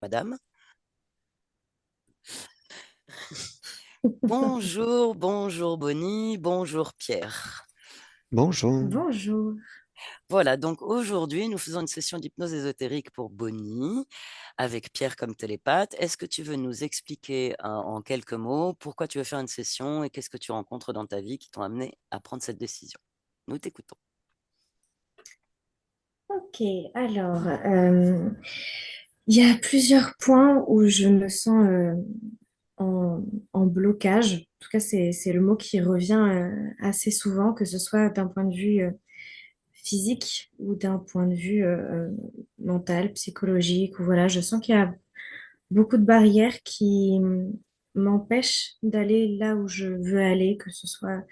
Madame. Bonjour, bonjour Bonnie, bonjour Pierre. Bonjour. Bonjour. Voilà, donc aujourd'hui, nous faisons une session d'hypnose ésotérique pour Bonnie, avec Pierre comme télépathe. Est-ce que tu veux nous expliquer en quelques mots pourquoi tu veux faire une session et qu'est-ce que tu rencontres dans ta vie qui t'ont amené à prendre cette décision? Nous t'écoutons. Ok, alors, il y a plusieurs points où je me sens en, en blocage. En tout cas, c'est le mot qui revient assez souvent, que ce soit d'un point de vue physique ou d'un point de vue mental, psychologique. Ou voilà, je sens qu'il y a beaucoup de barrières qui m'empêchent d'aller là où je veux aller, que ce soit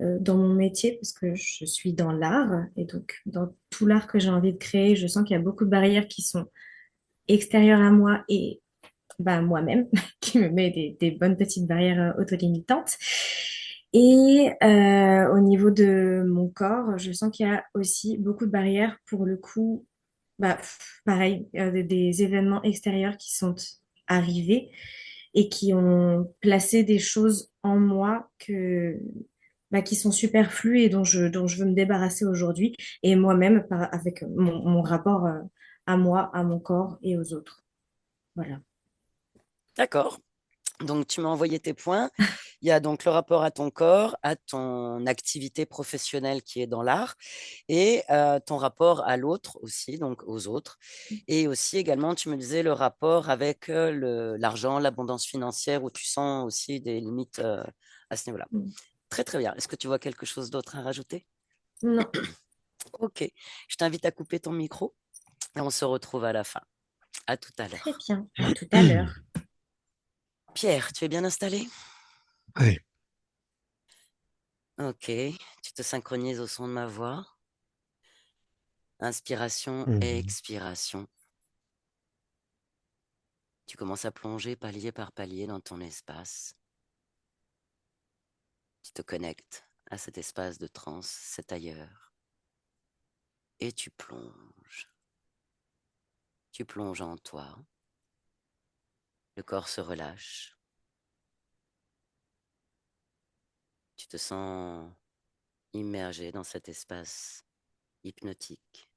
dans mon métier, parce que je suis dans l'art, et donc dans tout l'art que j'ai envie de créer, je sens qu'il y a beaucoup de barrières qui sont extérieures à moi et bah, moi-même, qui me met des bonnes petites barrières autolimitantes. Et au niveau de mon corps, je sens qu'il y a aussi beaucoup de barrières pour le coup, bah, pareil, des événements extérieurs qui sont arrivés et qui ont placé des choses en moi bah, qui sont superflues et dont je veux me débarrasser aujourd'hui. Et moi-même, avec mon rapport à moi, à mon corps et aux autres. Voilà. D'accord. Donc, tu m'as envoyé tes points. Il y a donc le rapport à ton corps, à ton activité professionnelle qui est dans l'art, et ton rapport à l'autre aussi, donc aux autres. Et aussi également, tu me disais le rapport avec l'argent, l'abondance financière, où tu sens aussi des limites à ce niveau-là. Très, très bien. Est-ce que tu vois quelque chose d'autre à rajouter? Non, Ok. Je t'invite à couper ton micro et on se retrouve à la fin. À tout à très l'heure. bien. À tout à l'heure. Pierre, tu es bien installé? Oui. Ok. Tu te synchronises au son de ma voix. Inspiration et Mhm. expiration. Tu commences à plonger palier par palier dans ton espace. Tu te connectes à cet espace de transe, cet ailleurs. Et tu plonges. Tu plonges en toi. Le corps se relâche. Tu te sens immergé dans cet espace hypnotique.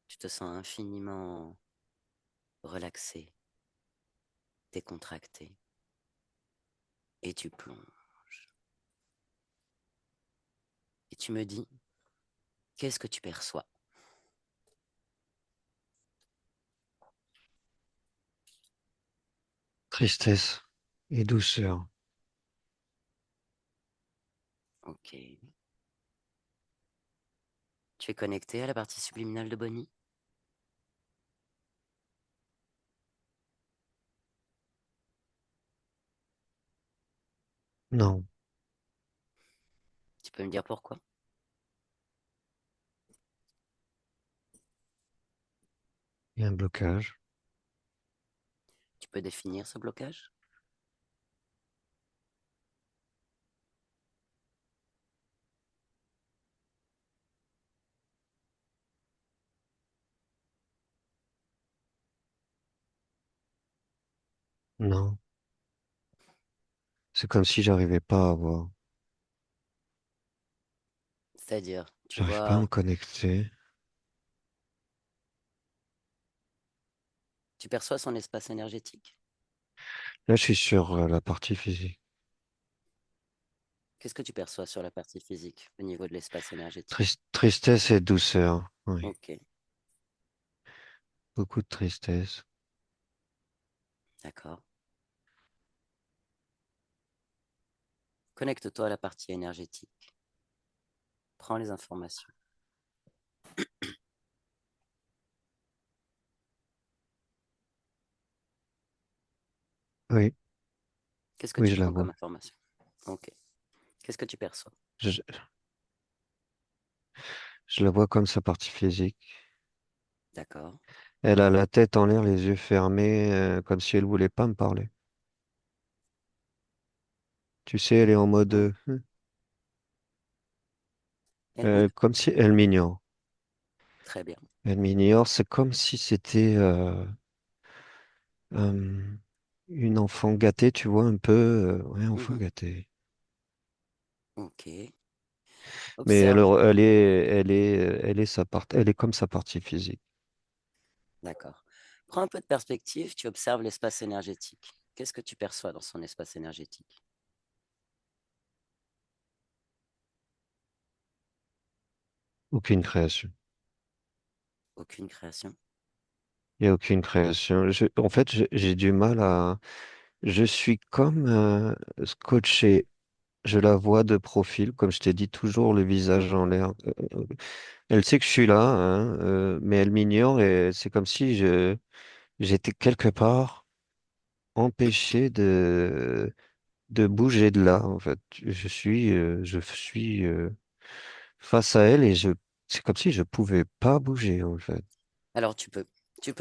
Tu te sens infiniment relaxé, décontracté. Et tu plonges. Et tu me dis, qu'est-ce que tu perçois? Tristesse et douceur. Ok. Tu es connecté à la partie subliminale de Bonnie? Non, Tu peux me dire pourquoi? il y a un blocage. Tu peux définir ce blocage? Non, c'est comme si j'arrivais pas à voir. C'est-à-dire, tu J'arrive pas à me vois, connecter. tu perçois son espace énergétique. Là, je suis sur la partie physique. Qu'est-ce que tu perçois sur la partie physique au niveau de l'espace énergétique? Tristesse et douceur. Oui, Ok, beaucoup de tristesse. d'accord. Connecte-toi à la partie énergétique. Prends les informations. Oui, Qu'est-ce que oui, tu je la prends comme vois. information? Ok. Qu'est-ce que tu perçois? Je, je la vois comme sa partie physique. D'accord. Elle a la tête en l'air, les yeux fermés, comme si elle voulait pas me parler. Tu sais, elle est en mode, Hmm. Elle. comme si elle m'ignore. Très bien. Elle m'ignore, c'est comme si c'était, Euh, une enfant gâtée, tu vois, un peu. Ouais, enfant Mhm. gâtée. Ok. Mais elle, Observe. elle est comme sa partie physique. D'accord. Prends un peu de perspective, tu observes l'espace énergétique. Qu'est-ce que tu perçois dans son espace énergétique? Aucune création. Aucune création. Il n'y a aucune création. En fait, j'ai du mal à. Je suis comme scotché. Je la vois de profil, comme je t'ai dit, toujours le visage Mhm. en l'air. Elle sait que je suis là, hein, mais elle m'ignore et c'est comme si j'étais quelque part empêché de bouger de là, en fait. Je suis face à elle et c'est comme si je pouvais pas bouger, en fait. Alors tu peux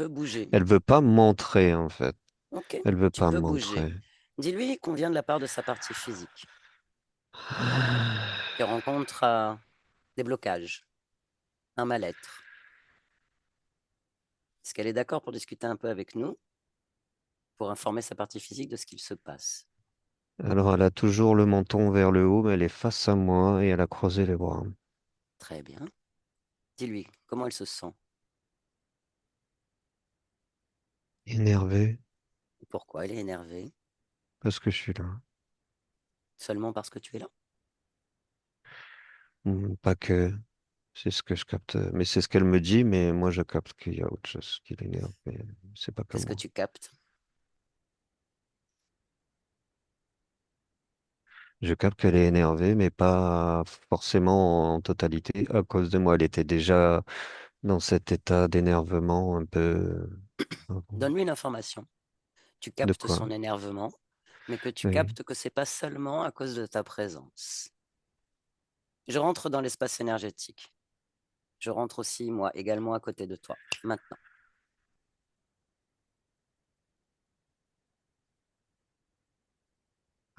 bouger. Elle veut pas me montrer, en fait. Ok, Elle veut tu pas me peux bouger. montrer. Dis-lui qu'on vient de la part de sa partie physique, qui rencontre des blocages, un mal-être. Est-ce qu'elle est d'accord pour discuter un peu avec nous, pour informer sa partie physique de ce qu'il se passe? Alors, elle a toujours le menton vers le haut, mais elle est face à moi et elle a croisé les bras. Très bien. Dis-lui comment elle se sent, Énervée pourquoi elle est énervée, parce que je suis là. seulement parce que tu es là. Pas que, c'est ce que je capte. Mais c'est ce qu'elle me dit, mais moi je capte qu'il y a autre chose qui l'énerve. Mais c'est pas que Qu'est-ce que moi. tu captes? Je capte qu'elle est énervée, mais pas forcément en totalité à cause de moi. Elle était déjà dans cet état d'énervement un peu avant. Donne-lui une information. Tu De captes quoi? son énervement, mais que tu Oui. captes que c'est pas seulement à cause de ta présence. Je rentre dans l'espace énergétique. Je rentre aussi, moi, également à côté de toi. Maintenant,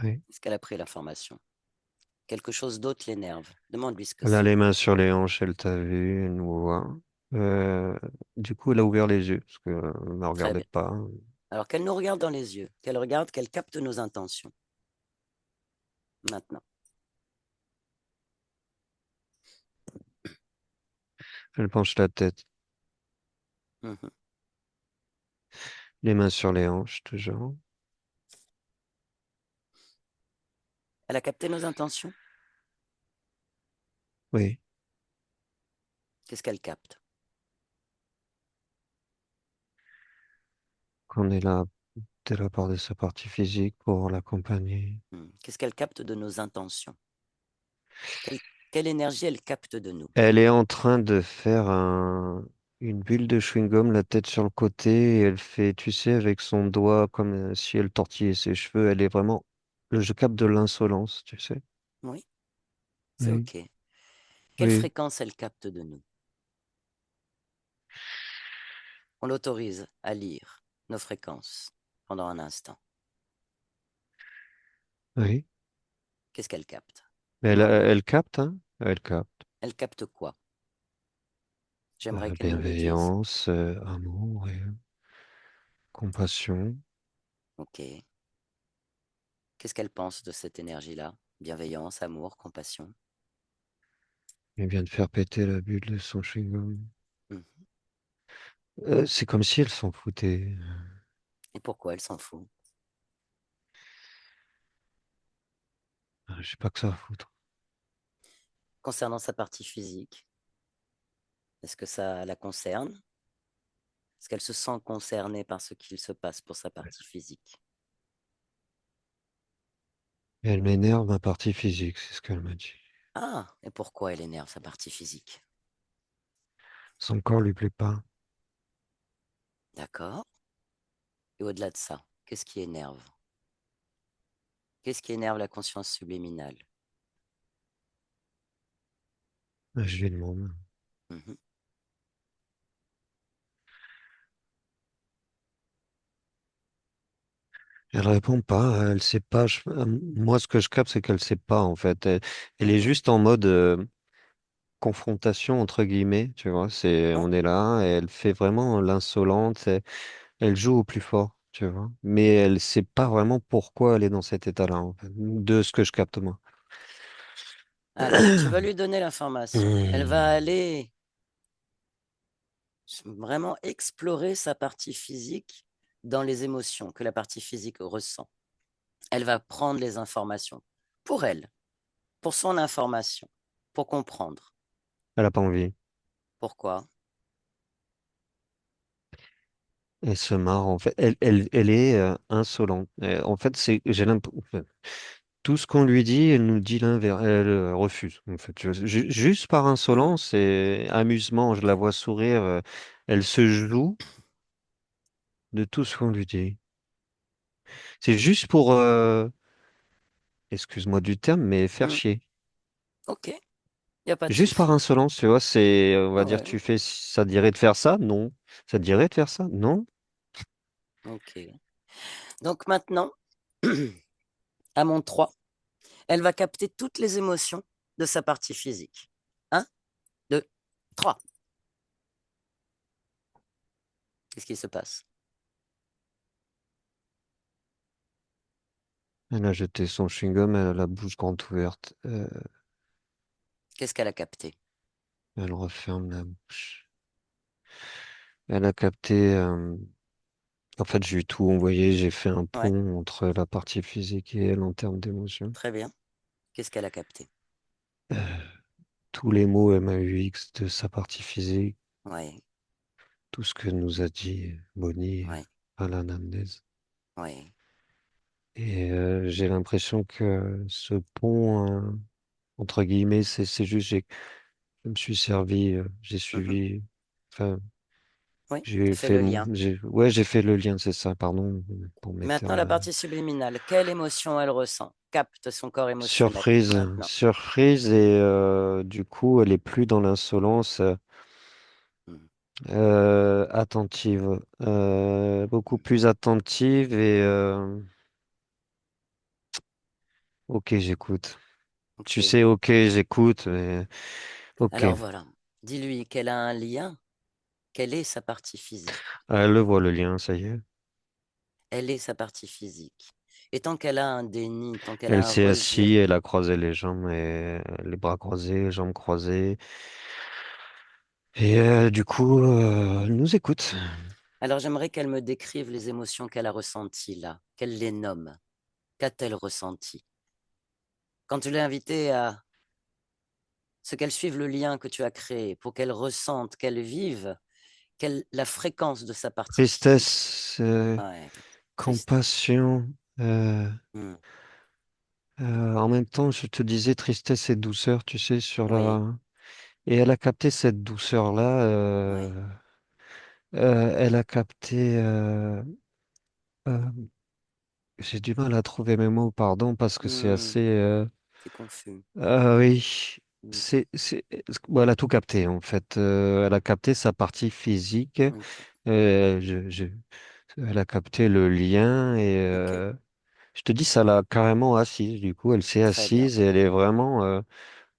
Oui. est-ce qu'elle a pris l'information? Quelque chose d'autre l'énerve. Demande-lui ce que Elle a c'est. les mains sur les hanches, elle t'a vu, elle nous voit. Euh, du coup, elle a ouvert les yeux parce que ne me Très regardait bien. pas. Alors qu'elle nous regarde dans les yeux, qu'elle regarde, qu'elle capte nos intentions. Maintenant. Elle penche la tête, Mhm. les mains sur les hanches, toujours. Elle a capté nos intentions. Oui. Qu'est-ce qu'elle capte? Qu'on est là de la part de sa partie physique pour l'accompagner. Qu'est-ce qu'elle capte de nos intentions? Quelle, quelle énergie elle capte de nous? Elle est en train de faire une bulle de chewing-gum, la tête sur le côté, et elle fait, tu sais, avec son doigt, comme si elle tortillait ses cheveux. Elle est vraiment, je capte de l'insolence, tu sais. Oui, c'est Oui, OK. Quelle oui, fréquence elle capte de nous? On l'autorise à lire nos fréquences pendant un instant. oui. Qu'est-ce qu'elle capte? Mais Demande-lui. elle capte, hein? Elle capte. Elle capte quoi? J'aimerais qu'elle nous le dise. Bienveillance, amour et compassion. OK. Qu'est-ce qu'elle pense de cette énergie-là? Bienveillance, amour, compassion. Elle vient de faire péter la bulle de son chewing-gum. Mhm. C'est comme si elle s'en foutait. Et pourquoi elle s'en fout? Je sais pas que ça à foutre. Concernant sa partie physique, est-ce que ça la concerne? Est-ce qu'elle se sent concernée par ce qu'il se passe pour sa partie physique? Elle m'énerve ma partie physique, c'est ce qu'elle m'a dit. Ah, et pourquoi elle énerve sa partie physique? Son corps lui plaît pas. D'accord. Et au-delà de ça, qu'est-ce qui énerve? Qu'est-ce qui énerve la conscience subliminale? Je lui demande. Mhm. Elle répond pas, elle sait pas. Moi, ce que je capte, c'est qu'elle sait pas, en fait. Elle est Mhm. juste en mode confrontation, entre guillemets, tu vois. Ouais. On est là, et elle fait vraiment l'insolente, elle joue au plus fort. tu vois. Mais elle sait pas vraiment pourquoi elle est dans cet état-là, en fait, de ce que je capte moi. Alors, tu vas lui donner l'information. Elle va Hmm. aller vraiment explorer sa partie physique dans les émotions que la partie physique ressent. Elle va prendre les informations pour elle, pour son information, pour comprendre. Elle a pas envie. Pourquoi? Elle se marre, en fait. Elle est insolente. En fait, j'ai l'impression. Tout ce qu'on lui dit, elle nous dit l'inverse. Elle refuse. En fait, juste par Hmm, insolence et amusement, je la ok. vois sourire. Elle se joue de tout ce qu'on lui dit. C'est juste pour, excuse-moi du terme, mais faire Hmm, chier. ok, il n'y a pas de Juste par souci. insolence, tu vois, c'est, on va Ah dire, ouais, ça te dirait de faire ça? Non. Ça te dirait de faire ça? Non. ok. Donc maintenant, à mon 3, elle va capter toutes les émotions de sa partie physique. Un, 2, 3. Qu'est-ce qui se passe? Elle a jeté son chewing-gum, elle a la bouche grande ouverte. Qu'est-ce qu'elle a capté? Elle referme la bouche. Elle a capté. En fait, j'ai tout envoyé. J'ai fait un Ouais, pont entre la partie physique et elle en termes d'émotion. très bien. Qu'est-ce qu'elle a capté? Euh, Tous les mots MAUX de sa partie physique, Ouais, tout ce que nous a dit Bonnie ouais, à l'anamnèse. ouais. Et j'ai l'impression que ce pont, entre guillemets, c'est juste, je me suis servi, j'ai Mhm. suivi, enfin, Oui, tu j'ai fais fait, le lien. ouais, j'ai fait le lien, c'est ça, pardon pour mes Maintenant, la termes. partie subliminale. Quelle émotion elle ressent? Capte son corps émotionnel. Surprise, Maintenant. surprise, et du coup, elle est plus dans l'insolence, Mhm. attentive, beaucoup plus attentive et ok, j'écoute. Tu Ok. sais, ok, j'écoute, mais ok. Alors voilà. Dis-lui qu'elle a un lien. Quelle est sa partie physique? Elle le voit le lien, ça y est. Elle est sa partie physique. Et tant qu'elle a un déni, tant qu'elle Elle a un s'est assise, rejet, elle a croisé les jambes et les bras croisés, les jambes croisées. Et du coup, elle nous écoute. alors j'aimerais qu'elle me décrive les émotions qu'elle a ressenties là, qu'elle les nomme. Qu'a-t-elle ressenti? Quand tu l'as invitée à ce qu'elle suive le lien que tu as créé, pour qu'elle ressente, qu'elle vive, la fréquence de sa partie physique. Tristesse, Ouais, tristesse. compassion. euh, Hmm. en même temps, je te disais tristesse et douceur, tu sais, sur Oui, la. Et elle a capté cette douceur-là. oui. Elle a capté. Euh, j'ai du mal à trouver mes mots, pardon, parce que c'est Hmm. assez. C'est confus. Oui, Hmm. bon, elle a tout capté en fait. Elle a capté sa partie physique. Ok, Euh, je, je- Elle a capté le lien et ok, je te dis, ça l'a carrément assise. Du coup, elle s'est très bien. assise et elle est vraiment.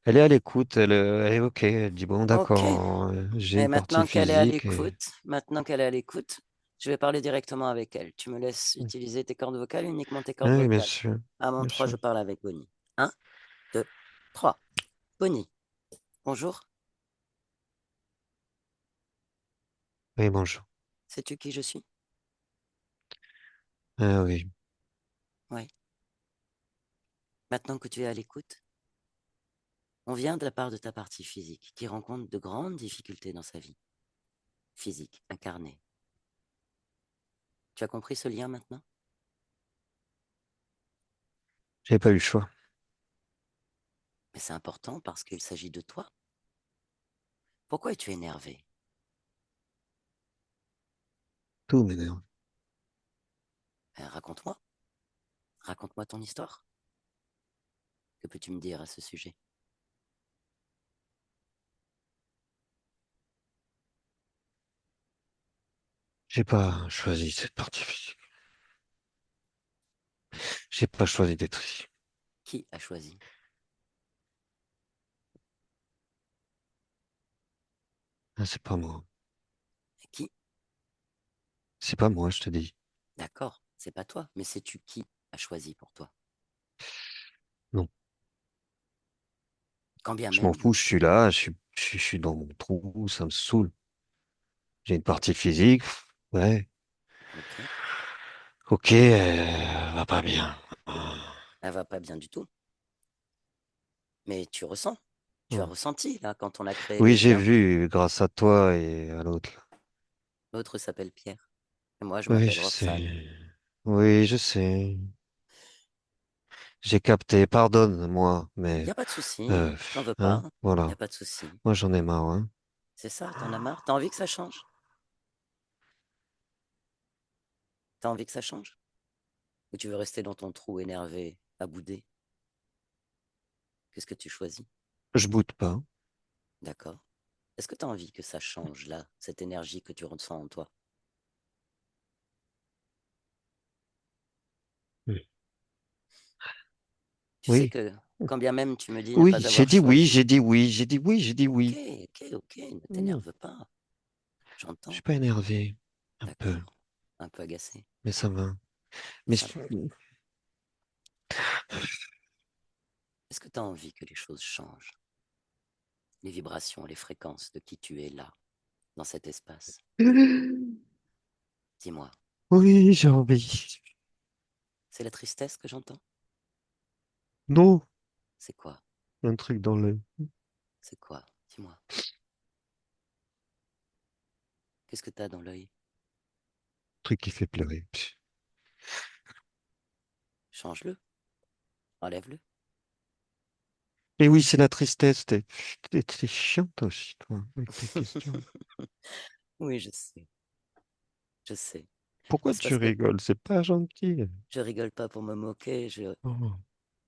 Elle est à l'écoute. Elle est ok. Elle dit bon, Ok. d'accord. J'ai Et une partie maintenant qu'elle est à physique et. l'écoute, maintenant qu'elle est à l'écoute, je vais parler directement avec elle. Tu me laisses utiliser tes cordes vocales, uniquement tes cordes Oui, bien vocales. sûr, À mon bien 3, sûr. je parle avec Bonnie. Un, 2, 3. Bonnie, bonjour. Oui, bonjour. Sais-tu qui je suis? Ah oui. Oui. Maintenant que tu es à l'écoute, on vient de la part de ta partie physique qui rencontre de grandes difficultés dans sa vie. Physique, incarnée. Tu as compris ce lien maintenant? J'ai pas eu le choix. Mais c'est important parce qu'il s'agit de toi. Pourquoi es-tu énervé? Tout m'énerve. Raconte-moi. Raconte-moi ton histoire. Que peux-tu me dire à ce sujet? J'ai pas choisi cette partie physique. J'ai pas choisi d'être ici. Qui a choisi? Ah, c'est pas moi. Qui? C'est pas moi, je te dis. D'accord, c'est pas toi, mais sais-tu qui a choisi pour toi? Non, Quand bien je m'en même, fous, je suis là, je suis dans mon trou, ça me saoule. J'ai une partie physique, ouais, ok, ok, va pas bien. elle va pas bien du tout, mais tu ressens, tu as Hmm. ressenti là quand on a créé Oui, le j'ai lien. vu grâce à toi et à l'autre. L'autre s'appelle Pierre, et moi je Oui, m'appelle je sais. Roxane. Oui, je sais. J'ai capté, pardonne-moi, Il n'y mais a pas de souci, t'en veux pas, il n'y a voilà. pas de souci. Moi, j'en ai marre, hein. C'est ça, t'en as marre, t'as envie que ça change? T'as envie que ça change? Ou tu veux rester dans ton trou énervé, à bouder? Qu'est-ce que tu choisis? Je boude pas. D'accord. Est-ce que tu as envie que ça change là, cette énergie que tu ressens en toi? Hmm. Tu sais Oui, que quand bien même tu me dis ne oui, pas j'ai avoir dit oui, choisi, j'ai dit oui, j'ai dit oui, j'ai dit ok, oui. ok, ne Hmm. t'énerve pas, Je suis j'entends, pas énervé, un peu, d'accord, un peu agacé, mais ça va. Mais ça va. Est-ce que tu as envie que les choses changent? Les vibrations, les fréquences de qui tu es là, dans cet espace? Dis-moi, oui, j'ai envie. c'est la tristesse que j'entends? Non, C'est quoi? un truc dans le C'est quoi? Dis-moi, qu'est-ce que tu as dans l'œil? truc qui fait pleurer. Change-le, enlève-le. Et oui, c'est la tristesse. T'es chiante aussi, toi, avec tes questions. Oui, je sais. Mais Pourquoi c'est tu parce que rigoles? C'est pas gentil. je rigole pas pour me moquer, Oh.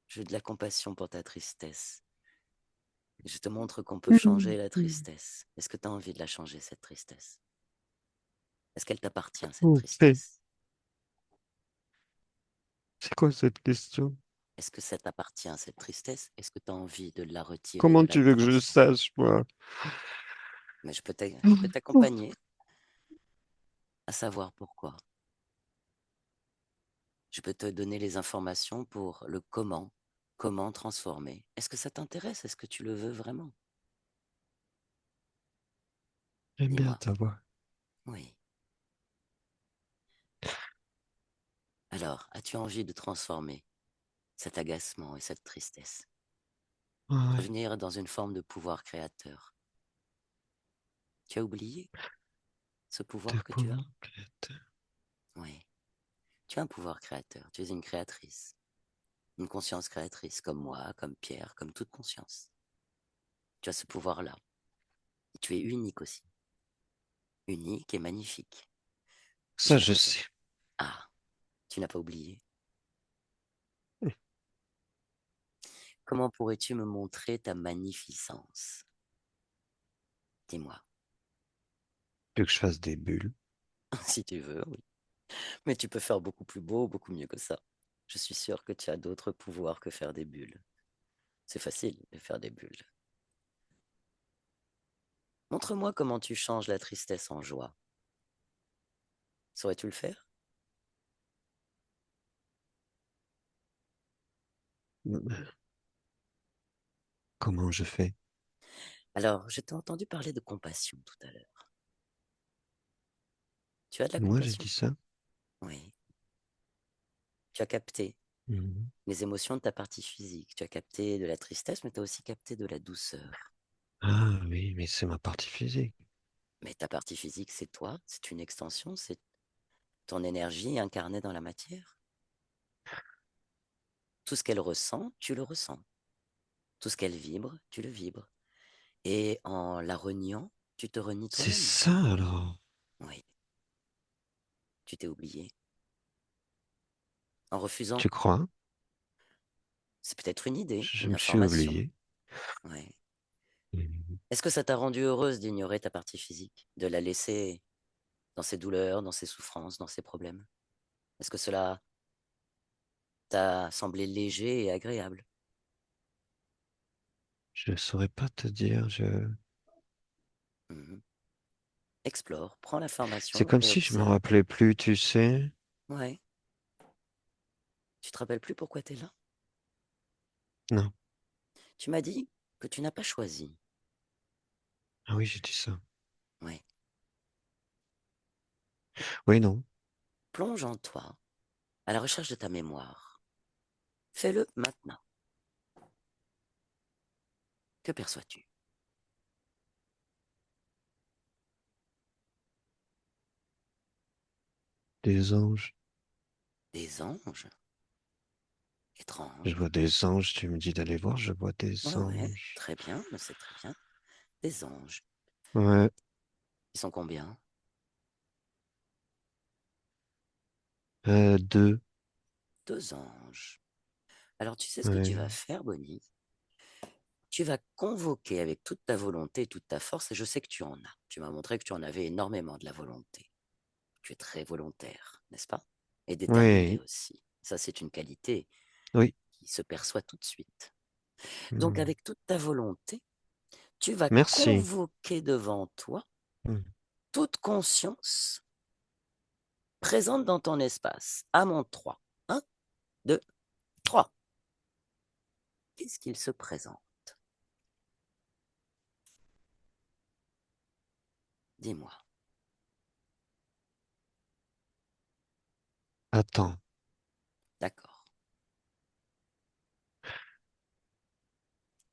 j'ai de la compassion pour ta tristesse. Je te montre qu'on peut changer la Mhm. tristesse. Est-ce que tu as envie de la changer, cette tristesse? Est-ce qu'elle t'appartient, cette Oh, tristesse? c'est quoi cette question? Est-ce que ça t'appartient, cette tristesse? Est-ce que tu as envie de la retirer, de Comment la tu veux que je transformer? sache, moi? Mais je peux t'accompagner à savoir pourquoi. Je peux te donner les informations pour le comment, comment transformer. Est-ce que ça t'intéresse? Est-ce que tu le veux vraiment? J'aime bien Dis-moi. ta voix. Oui. Alors, as-tu envie de transformer cet agacement et cette tristesse? Ouais, Revenir dans une forme de pouvoir créateur. Tu as oublié ce de pouvoir que tu as? pouvoir créateur. Oui, tu as un pouvoir créateur, tu es une créatrice, une conscience créatrice comme moi, comme Pierre, comme toute conscience. Tu as ce pouvoir-là. Et tu es unique aussi, unique et magnifique. Et Ça, je je voudrais te... sais. Ah, tu n'as pas oublié. Comment pourrais-tu me montrer ta magnificence? Dis-moi, Tu veux que je fasse des bulles? si tu veux, oui. Mais tu peux faire beaucoup plus beau, beaucoup mieux que ça. Je suis sûr que tu as d'autres pouvoirs que faire des bulles. C'est facile de faire des bulles. Montre-moi comment tu changes la tristesse en joie. Saurais-tu le faire? Comment je fais? Alors, je t'ai entendu parler de compassion tout à l'heure. Tu as de la Moi, j'ai compassion? dit ça? Oui. Tu as capté Mhm. les émotions de ta partie physique. Tu as capté de la tristesse, mais tu as aussi capté de la douceur. Ah oui, mais c'est ma partie physique. Mais ta partie physique, c'est toi, c'est une extension, c'est ton énergie incarnée dans la matière. Tout ce qu'elle ressent, tu le ressens. Tout ce qu'elle vibre, tu le vibres. Et en la reniant, tu te renies C'est toi-même. ça alors. Oui, tu t'es oublié. En refusant, Tu crois? c'est peut-être une idée, Je une me suis information. oublié. Oui. Mhm. Est-ce que ça t'a rendu heureuse d'ignorer ta partie physique, de la laisser dans ses douleurs, dans ses souffrances, dans ses problèmes? Est-ce que cela t'a semblé léger et agréable? Je ne saurais pas te dire. Mhm. Explore, prends C'est l'information comme et si je me observe. rappelais plus, tu sais. Ouais. Tu te rappelles plus pourquoi tu es là? Non. Tu m'as dit que tu n'as pas choisi. Ah oui, j'ai dit ça. Ouais. Oui, non. Plonge en toi, à la recherche de ta mémoire. Fais-le maintenant. Que perçois-tu? Des anges. Des anges? Je Étrange. vois des anges, tu me dis d'aller voir, je vois des Ouais, ouais, anges. très bien, mais c'est très bien. Des anges. Ouais, Ils sont combien? deux. Deux anges. Alors tu sais ce que tu vas Ouais, faire, Bonnie? Tu vas convoquer avec toute ta volonté, toute ta force, et je sais que tu en as. Tu m'as montré que tu en avais énormément de la volonté. Tu es très volontaire, n'est-ce pas? Et déterminé oui, aussi. Ça, c'est une qualité oui. qui se perçoit tout de suite. Donc, Hmm. avec toute ta volonté, tu vas Merci. convoquer devant toi Hmm. toute conscience présente dans ton espace. À mon 3. 1, 2, 3. Qu'est-ce qu'il se présente? Dis-moi. Attends, D'accord.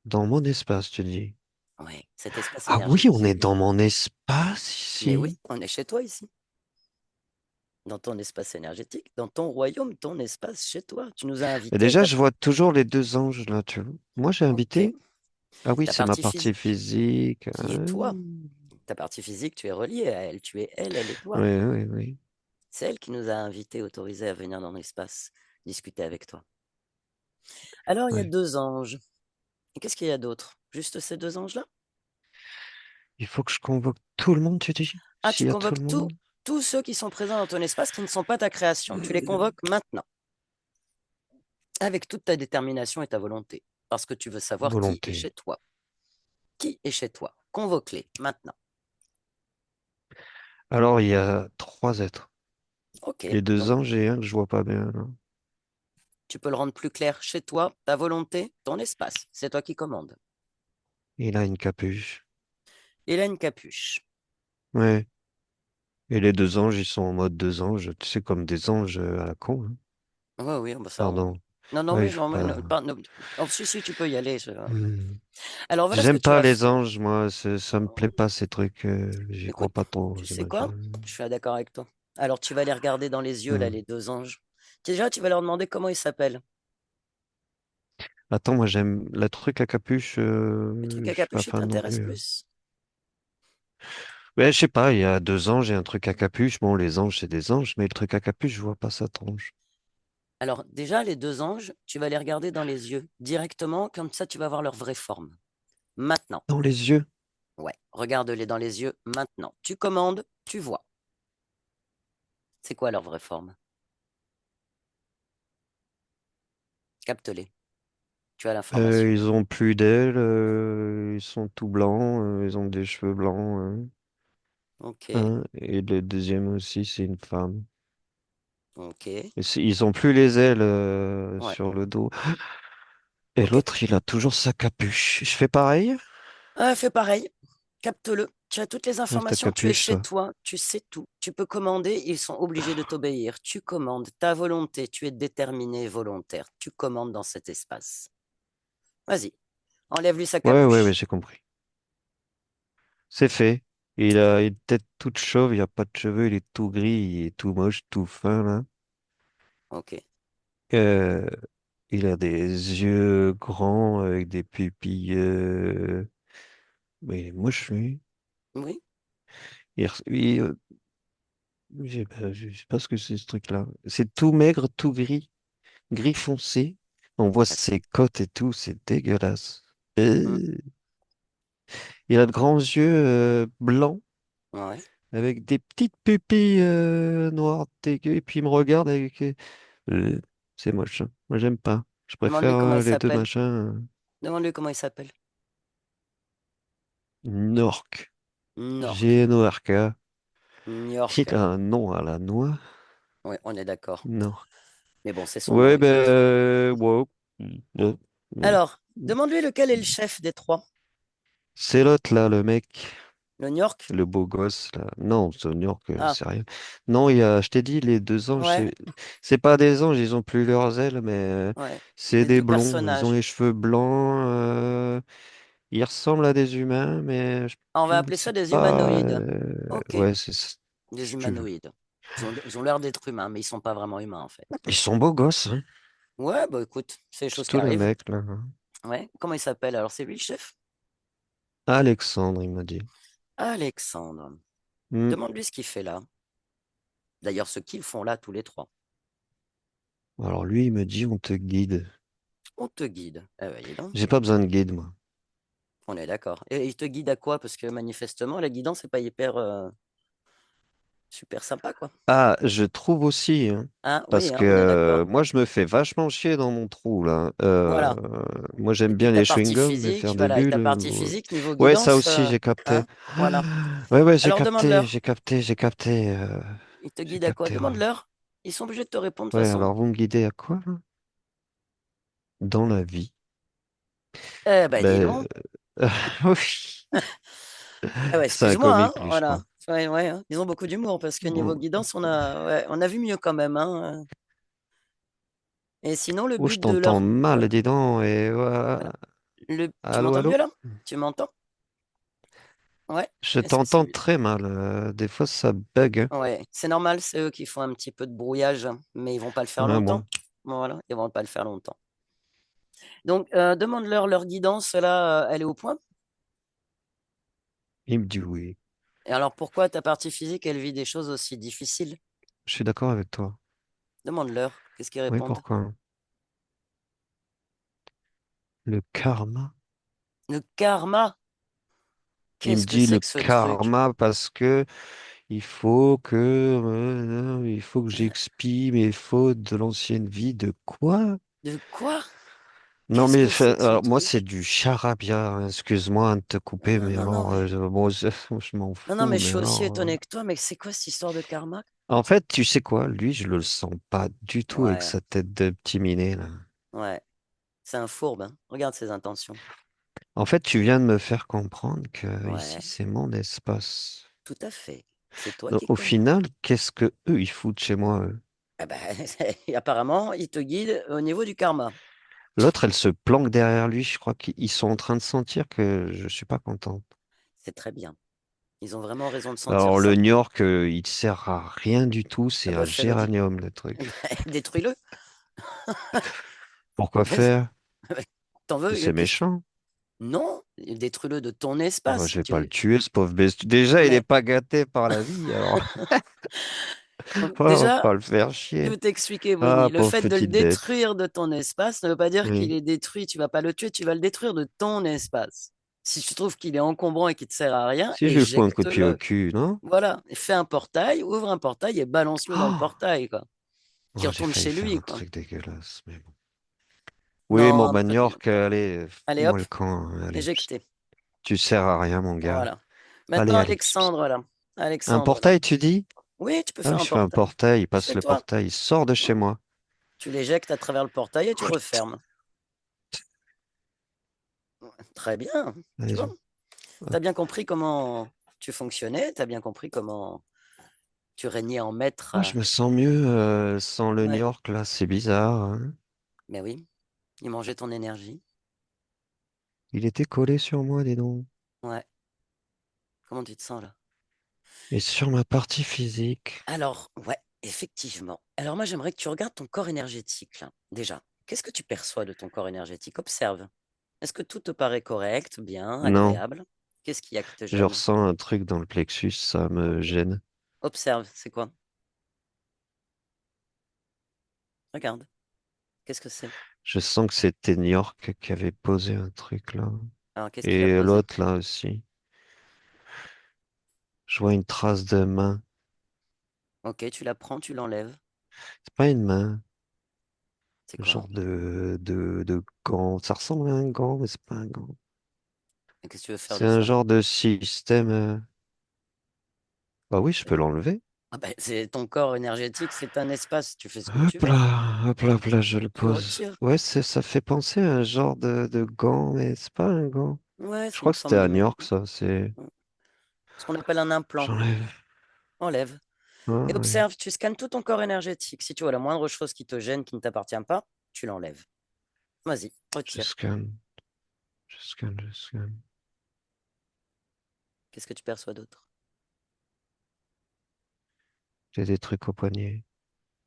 dans mon espace, tu dis. Oui, cet espace Ah oui, on est énergétique. dans mon espace Mais oui, ici. on est chez toi ici. Dans ton espace énergétique, dans ton royaume, ton espace chez toi. Tu nous as Et invités. déjà, je vois toujours les deux anges là, tu vois. Moi, j'ai Ok. invité. Ah oui, Ta c'est ma partie partie physique, physique. qui est toi. Ta partie physique, tu es relié à elle. Tu es elle, elle est toi. Oui, oui, oui. C'est elle qui nous a invités, autorisés à venir dans l'espace discuter avec toi. Alors, il y a Oui. deux anges. Et qu'est-ce qu'il y a d'autre? Juste ces deux anges-là? Il faut que je convoque tout le monde, tu dis? Ah, tu S'il y a tout le convoques monde? tous ceux qui sont présents dans ton espace qui ne sont pas ta création. Tu les convoques maintenant, avec toute ta détermination et ta volonté, parce que tu veux savoir qui est Volonté. chez toi. Qui est chez toi? Convoque-les maintenant. Alors, il y a trois êtres. Ok, Les deux donc anges et un que je vois pas bien, là. tu peux le rendre plus clair chez toi, ta volonté, ton espace. C'est toi qui commandes. Il a une capuche. Il a une capuche. Ouais. Et les deux anges, ils sont en mode deux anges, tu sais, comme des anges à la con, hein. Oui, oui, bah ça. Pardon. Non, non, Ouais, mais il faut non, mais pas. non, oh, si, tu peux y aller. Hmm. Alors voilà ce que J'aime tu pas vas les faire. anges, moi, ça me plaît pas ces trucs, j'y crois Écoute, pas trop, tu ces sais quoi? machins. Je suis d'accord avec toi. Alors tu vas les regarder dans les yeux, là, Hmm. les deux anges. Déjà, tu vas leur demander comment ils s'appellent. Attends, moi j'aime le truc à capuche, Le truc à je suis pas capuche, il fan non t'intéresse plus. plus? Ouais, je sais pas, il y a deux anges et un truc à capuche. Bon, les anges, c'est des anges, mais le truc à capuche, je vois pas sa tronche. Alors déjà, les deux anges, tu vas les regarder dans les yeux directement, comme ça tu vas voir leur vraie forme. Maintenant. Dans les yeux, Ouais, regarde-les dans les yeux maintenant. Tu commandes, tu vois. C'est quoi leur vraie forme? Capte-les. Tu as l'information. ils ont plus d'ailes, ils sont tout blancs, ils ont des cheveux blancs, Ok, hein. Et le deuxième aussi, c'est une femme. ok, Et ils ont plus les ailes ouais, sur le dos. Et ok. l'autre, il a toujours sa capuche. Je fais pareil? Ah, fais pareil. Capte-le. Tu as toutes les Ouais, ta informations. Tu es capuche, chez toi. toi. Tu sais tout. Tu peux commander. Ils sont obligés de t'obéir. Tu commandes. Ta volonté. Tu es déterminé, volontaire. Tu commandes dans cet espace. Vas-y. Enlève-lui sa Ouais, ouais, ouais, capuche. j'ai compris. C'est fait. Il a une tête toute chauve, il n'y a pas de cheveux, il est tout gris, il est tout moche, tout fin, là. Ok. Euh, il a des yeux grands avec des pupilles. Mais il est moche, lui. Oui. Je sais pas ce que c'est ce truc-là. C'est tout maigre, tout gris, gris foncé. On voit D'accord. ses côtes et tout, c'est dégueulasse. Hmm. Il a de grands yeux blancs Ouais. avec des petites pupilles noires dégueu. Et puis il me regarde avec. Euh, c'est moche, hein. Moi, j'aime pas. Je préfère Demande-lui comment il les deux s'appelle. machins. Demande-lui comment il s'appelle. Nork. Nork. G-N-O-R-K. New York. Il a un nom à la noix. Oui, on est d'accord. Non. Mais bon, c'est son nom, Ouais, ben, écoute. ouais. Ouais, ouais. Alors, demande-lui lequel est le chef des trois. C'est l'autre, là, le mec, Le New York? le beau gosse, là. Non, c'est New York, Ah, c'est rien. Non, il y a, je t'ai dit, les deux anges, ouais, c'est pas des anges, ils ont plus leurs ailes, mais ouais. c'est Les des deux blonds. Ils ont personnages. les cheveux blancs, ils ressemblent à des humains, mais Ah, on va je ne appeler ça sais des pas. humanoïdes. Ok, Ouais, c'est ça, des si tu veux. humanoïdes. Ils ont l'air d'être humains, mais ils sont pas vraiment humains en fait. Ils sont beaux gosses, hein. Ouais, bah écoute, c'est des choses qui Surtout le arrivent. mec, là, hein. Ouais, comment il s'appelle? Alors, c'est lui le chef? Alexandre, il m'a dit. Alexandre. Hmm. Demande-lui ce qu'il fait là. D'ailleurs, ce qu'ils font là, tous les trois. Alors lui, il me dit, on te guide. On te guide. Eh ben, dis donc, J'ai pas besoin de guide, moi. on est d'accord. Et il te guide à quoi? Parce que manifestement, la guidance, c'est pas hyper super sympa, quoi. Ah, je trouve aussi, hein, Ah parce oui, que hein, on est d'accord. moi, je me fais vachement chier dans mon trou, là. Voilà. Moi, Et j'aime puis bien ta les partie chewing-gums, mais physique, faire des voilà, et ta bulles. partie physique, niveau Ouais, ça guidance, aussi, j'ai capté. hein, voilà. Ouais, ouais, Alors demande-leur. j'ai capté, Il te j'ai guide à quoi? capté, là. Demande-leur. Ils sont obligés de te répondre de toute Ouais, façon. alors vous me guidez à quoi, là? Dans la vie. Eh ben, dis Ben, donc. oui. Ah ouais, C'est un excuse-moi, hein, comique, lui, je voilà. crois. Ouais, ouais, hein. Ils ont beaucoup d'humour parce que niveau Mm. guidance, ouais, on a vu mieux quand même, hein. Et sinon, le Oh, je but de t'entends leur... mal, Voilà, dis donc, et voilà. voilà. Tu Allô, m'entends mieux allô? là? Tu m'entends? Ouais. Je Est-ce que c'est t'entends mieux? très mal. Des fois, ça bug, hein. Ouais, c'est normal, c'est eux qui font un petit peu de brouillage, mais ils vont pas le faire Ouais, longtemps. bon, Voilà, ils vont pas le faire longtemps. Donc, demande-leur leur guidance, là, elle est au point. il me dit oui. Et alors, pourquoi ta partie physique, elle vit des choses aussi difficiles? Je suis d'accord avec toi. Demande-leur, qu'est-ce qu'ils Oui, répondent? pourquoi? Le karma? Le karma, Il me qu'est-ce que dit c'est le que ce truc? karma parce que il faut que j'expie mes fautes de l'ancienne vie. De quoi? De quoi? Non, Qu'est-ce mais que c'est que ce alors, moi, c'est truc? du charabia, hein. Excuse-moi de te couper, Non, mais non, non, alors, mais... bon, je m'en Non, non, fous, mais je mais suis aussi alors. étonné que toi, mais c'est quoi cette histoire de karma? En fait, tu sais quoi? Lui, je le sens pas du tout avec Ouais, sa tête de petit minet, là. ouais, c'est un fourbe, hein. Regarde ses intentions. En fait, tu viens de me faire comprendre que ici, Ouais, c'est mon espace. tout à fait. C'est toi Donc, qui au commande. final, qu'est-ce que eux, ils foutent chez moi, eux? Ah ben, apparemment, il te guide au niveau du karma. L'autre, elle se planque derrière lui. Je crois qu'ils sont en train de sentir que je suis pas content. C'est très bien. Ils ont vraiment raison de sentir Alors, le ça. New York, il sert à rien du tout. Ah C'est un bah, fais-le. géranium, le Eh ben, truc. détruis-le. Pourquoi faire? T'en veux? C'est méchant. Non, détruis-le de ton Oh, bah, espace. je vais pas le tuer, ce pauvre bestiau. Déjà, il est Mais pas gâté par la vie, alors donc, on va déjà, pas le faire je chier. vais t'expliquer, Ah, Winnie. Le pauvre fait de le petite bête. détruire de ton espace ne veut pas dire qu'il Oui. est détruit. Tu vas pas le tuer, tu vas le détruire de ton espace. Si tu trouves qu'il est encombrant et qu'il te sert à rien, Si je lui fous un coup de pied au éjecte-le. cul, non? Voilà. Fais un portail, ouvre un portail et balance-le dans le Oh, portail, quoi. Qu'il oh, j'ai retourne failli chez faire lui, un quoi. truc dégueulasse, mais bon. Oui, mon Non, ne te New fais pas. allez, Allez, fous-moi hop, le camp, hein. Allez, éjecté. tu sers à rien, mon gars. Voilà. Allez, Maintenant, allez. Alexandre, là. Un Alexandre, là. portail, tu dis? Oui, tu peux Ah, faire je un fais un portail. portail, il passe le Fais-toi. portail, il sort de chez Voilà. moi. Tu l'éjectes à travers le portail et tu refermes. Très bien. Tu vois, Allez, tu as hop. bien compris comment tu fonctionnais, tu as bien compris comment tu régnais en maître. Ah, je me sens mieux sans le New Ouais, York, là, c'est bizarre, hein. mais oui, il mangeait ton énergie. Il était collé sur moi, dis donc. Ouais, comment tu te sens là? Et sur ma partie physique. Alors, ouais, effectivement. Alors moi, j'aimerais que tu regardes ton corps énergétique là. Déjà, qu'est-ce que tu perçois de ton corps énergétique? Observe. Est-ce que tout te paraît correct, bien, Non, agréable? Qu'est-ce qu'il y a qui te je gêne? ressens un truc dans le plexus, ça me Ok. gêne. Observe, c'est quoi? Regarde. Qu'est-ce que c'est? Je sens que c'était New York qui avait posé un truc là. Alors, qu'est-ce qu'il a Et posé? l'autre là aussi. Je vois une trace de main. Ok, tu la prends, tu l'enlèves. C'est pas une main, C'est un quoi? genre de gant. Ça ressemble à un gant, mais c'est pas un gant. Et qu'est-ce que tu veux faire C'est de un ça? genre de système. Bah oui, je peux l'enlever. Ah ben, c'est ton corps énergétique, c'est un espace, tu fais ce que tu veux. Hop là, je le Tu le pose. retires. Ouais, ça fait penser à un genre de gant, mais c'est pas un gant. Ouais, Je c'est crois une que c'était à New forme. York, ça. C'est. Ce qu'on appelle un implant. J'enlève. Enlève. Ah, Et ouais. observe, tu scannes tout ton corps énergétique. Si tu vois la moindre chose qui te gêne, qui ne t'appartient pas, tu l'enlèves. Vas-y, Je retire. scanne, je scanne. Qu'est-ce que tu perçois d'autre? J'ai des trucs au poignet,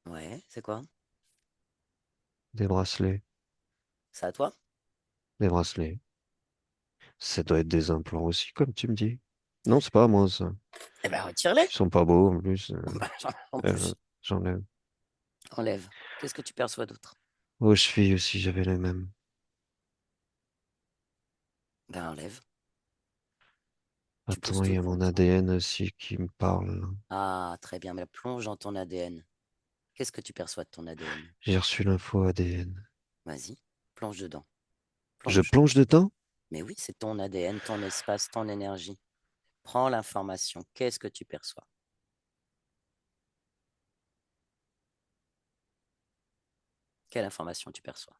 Ouais, c'est quoi? des bracelets, C'est à toi? des bracelets. Ça doit être des implants aussi, comme tu me dis. Non, c'est pas à moi, ça. Eh ben, retire-les. Ils sont pas beaux, en plus. En Euh, plus, j'enlève. enlève. Qu'est-ce que tu perçois d'autre? Aux chevilles aussi, j'avais les mêmes. Ben, enlève. Tu poses Attends, il tout y a devant mon toi. ADN aussi qui me parle, là. Ah, très bien, mais plonge dans ton ADN. Qu'est-ce que tu perçois de ton ADN? J'ai reçu l'info ADN. Vas-y, plonge dedans. Je Plonge. plonge dedans? Mais oui, c'est ton ADN, ton espace, ton énergie. Prends l'information. Qu'est-ce que tu perçois? Quelle information tu perçois?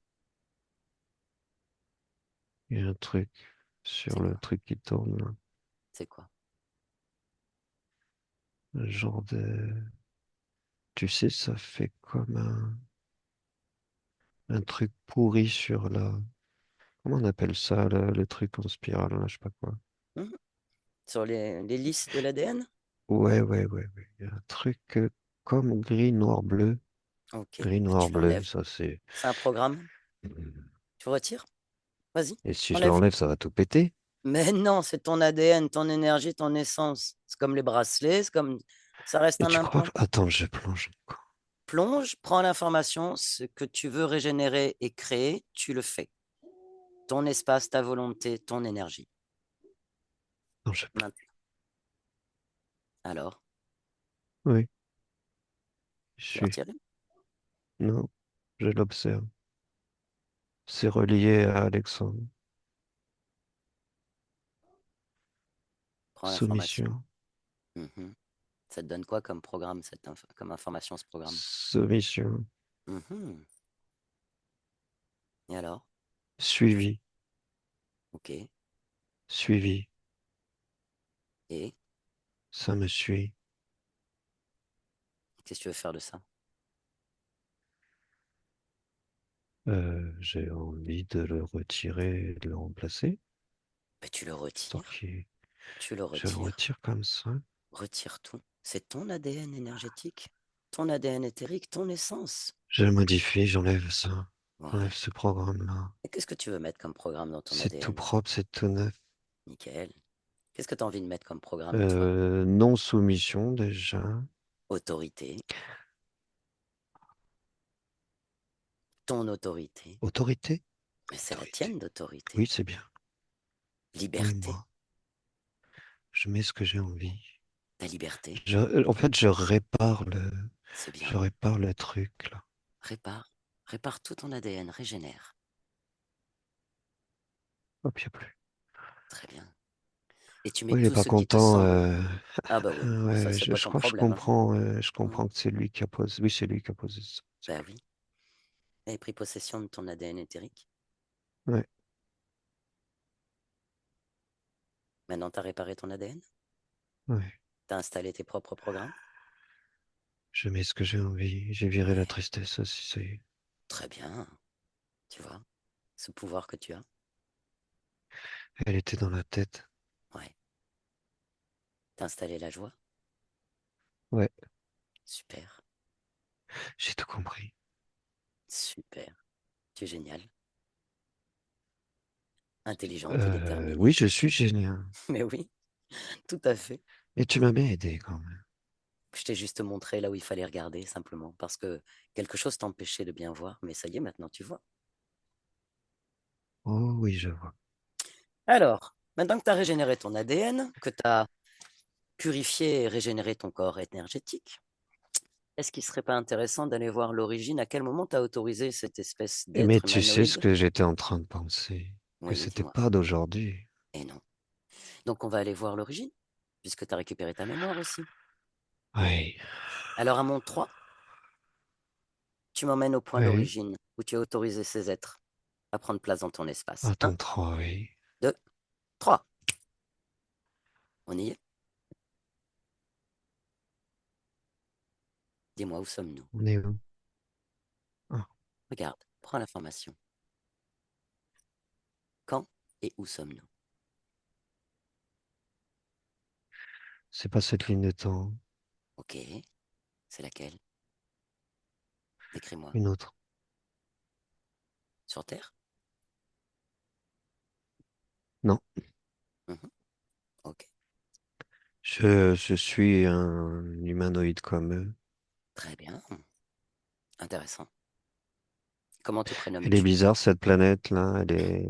Il y a un truc sur C'est le quoi? truc qui tourne, là. C'est quoi? Un genre de... Tu sais, ça fait comme un truc pourri sur la... Comment on appelle ça, le truc en spirale, là, je sais pas quoi. Hmm. Sur les listes de l'ADN? Ouais. Il y a un truc comme gris, noir, bleu. Ok, Gris, bah, noir, tu bleu, l'enlèves. ça c'est... C'est un programme. Tu retires? Vas-y, Et si je enlève. l'enlève, ça va tout péter. Mais non, c'est ton ADN, ton énergie, ton essence. C'est comme les bracelets, c'est comme... Ça reste Et un tu crois... implant. Attends, je plonge encore. Plonge, prends l'information, ce que tu veux régénérer et créer, tu le fais. Ton espace, ta volonté, ton énergie. Non, je plonge. Maintenant. Alors, Oui, je tu l'as suis... retiré? Non, je l'observe. C'est relié à Alexandre. Prends l'information. Soumission. Mhm. Ça te donne quoi comme programme, comme information, ce programme? Soumission. Mhm. Et alors? Suivi. Ok. Suivi. Et Ça me suit. qu'est-ce que tu veux faire de ça? J'ai envie de le retirer et de le remplacer. Ben, tu le Histoire retires. qu'il... Tu le Je le retires. retire comme ça. Retire tout. C'est ton ADN énergétique, ton ADN éthérique, ton essence. Je le modifie, j'enlève ça. J'enlève Ouais. ce programme-là. Et qu'est-ce que tu veux mettre comme programme dans ton C'est tout ADN? propre, c'est tout neuf. Nickel. Qu'est-ce que tu as envie de mettre comme programme, toi? Non-soumission déjà. Autorité. Ton autorité. Autorité? Mais c'est la Autorité. tienne d'autorité. Oui, c'est bien. Oui, Liberté. moi, je mets ce que j'ai envie. Ta liberté. En fait, C'est je bien. répare le truc, là. Répare. Répare tout ton ADN. Régénère. Hop, y a plus. Très bien. Et tu mets Oui, il est tout pas ce qui te content. semble. Ah bah oui. Ça, Ouais, c'est pas je ton crois que problème, hein. je Mm. comprends que c'est lui qui a posé. Oui, c'est lui qui a posé ça. C'est Bah lui. oui. Tu as pris possession de ton ADN éthérique. Ouais, Maintenant, tu as réparé ton ADN. ouais. Tu as installé tes propres programmes. Je mets ce que j'ai envie. J'ai viré la Ouais. tristesse aussi, ça y est. Très bien. Tu vois, ce pouvoir que tu as. Elle était dans la tête. Ouais. T'as installé la joie. Ouais, Super. j'ai tout compris. Super. Tu es génial. Intelligente et Oui, déterminée. je suis génial. Mais oui, tout à fait. Et tu m'as bien aidé quand même. Je t'ai juste montré là où il fallait regarder, simplement, parce que quelque chose t'empêchait de bien voir, mais ça y est, maintenant tu vois. Oh oui, je vois. Alors, maintenant que tu as régénéré ton ADN, que tu as purifié et régénéré ton corps énergétique, est-ce qu'il ne serait pas intéressant d'aller voir l'origine, à quel moment tu as autorisé cette espèce Mais d'être tu sais ce humanoïde? que j'étais en train de penser, que Oui, c'était dis-moi. pas d'aujourd'hui. Et non. Donc on va aller voir l'origine, puisque tu as récupéré ta mémoire aussi. Oui, Alors à mon 3, tu m'emmènes au point oui. d'origine où tu as autorisé ces êtres à prendre place dans ton espace. Un, Attends, 3, oui. 2, 3. On y est? Dis-moi, où sommes-nous? On est où? Ah, Regarde, prends l'information. Quand et où sommes-nous? c'est pas cette ligne de temps. Ok, c'est laquelle? Décris-moi. Une autre. Sur Terre? Non. Mhm. Ok, Je suis un humanoïde comme eux. très bien. Intéressant. Comment te Elle est prénommes-tu? bizarre, cette planète-là. Elle est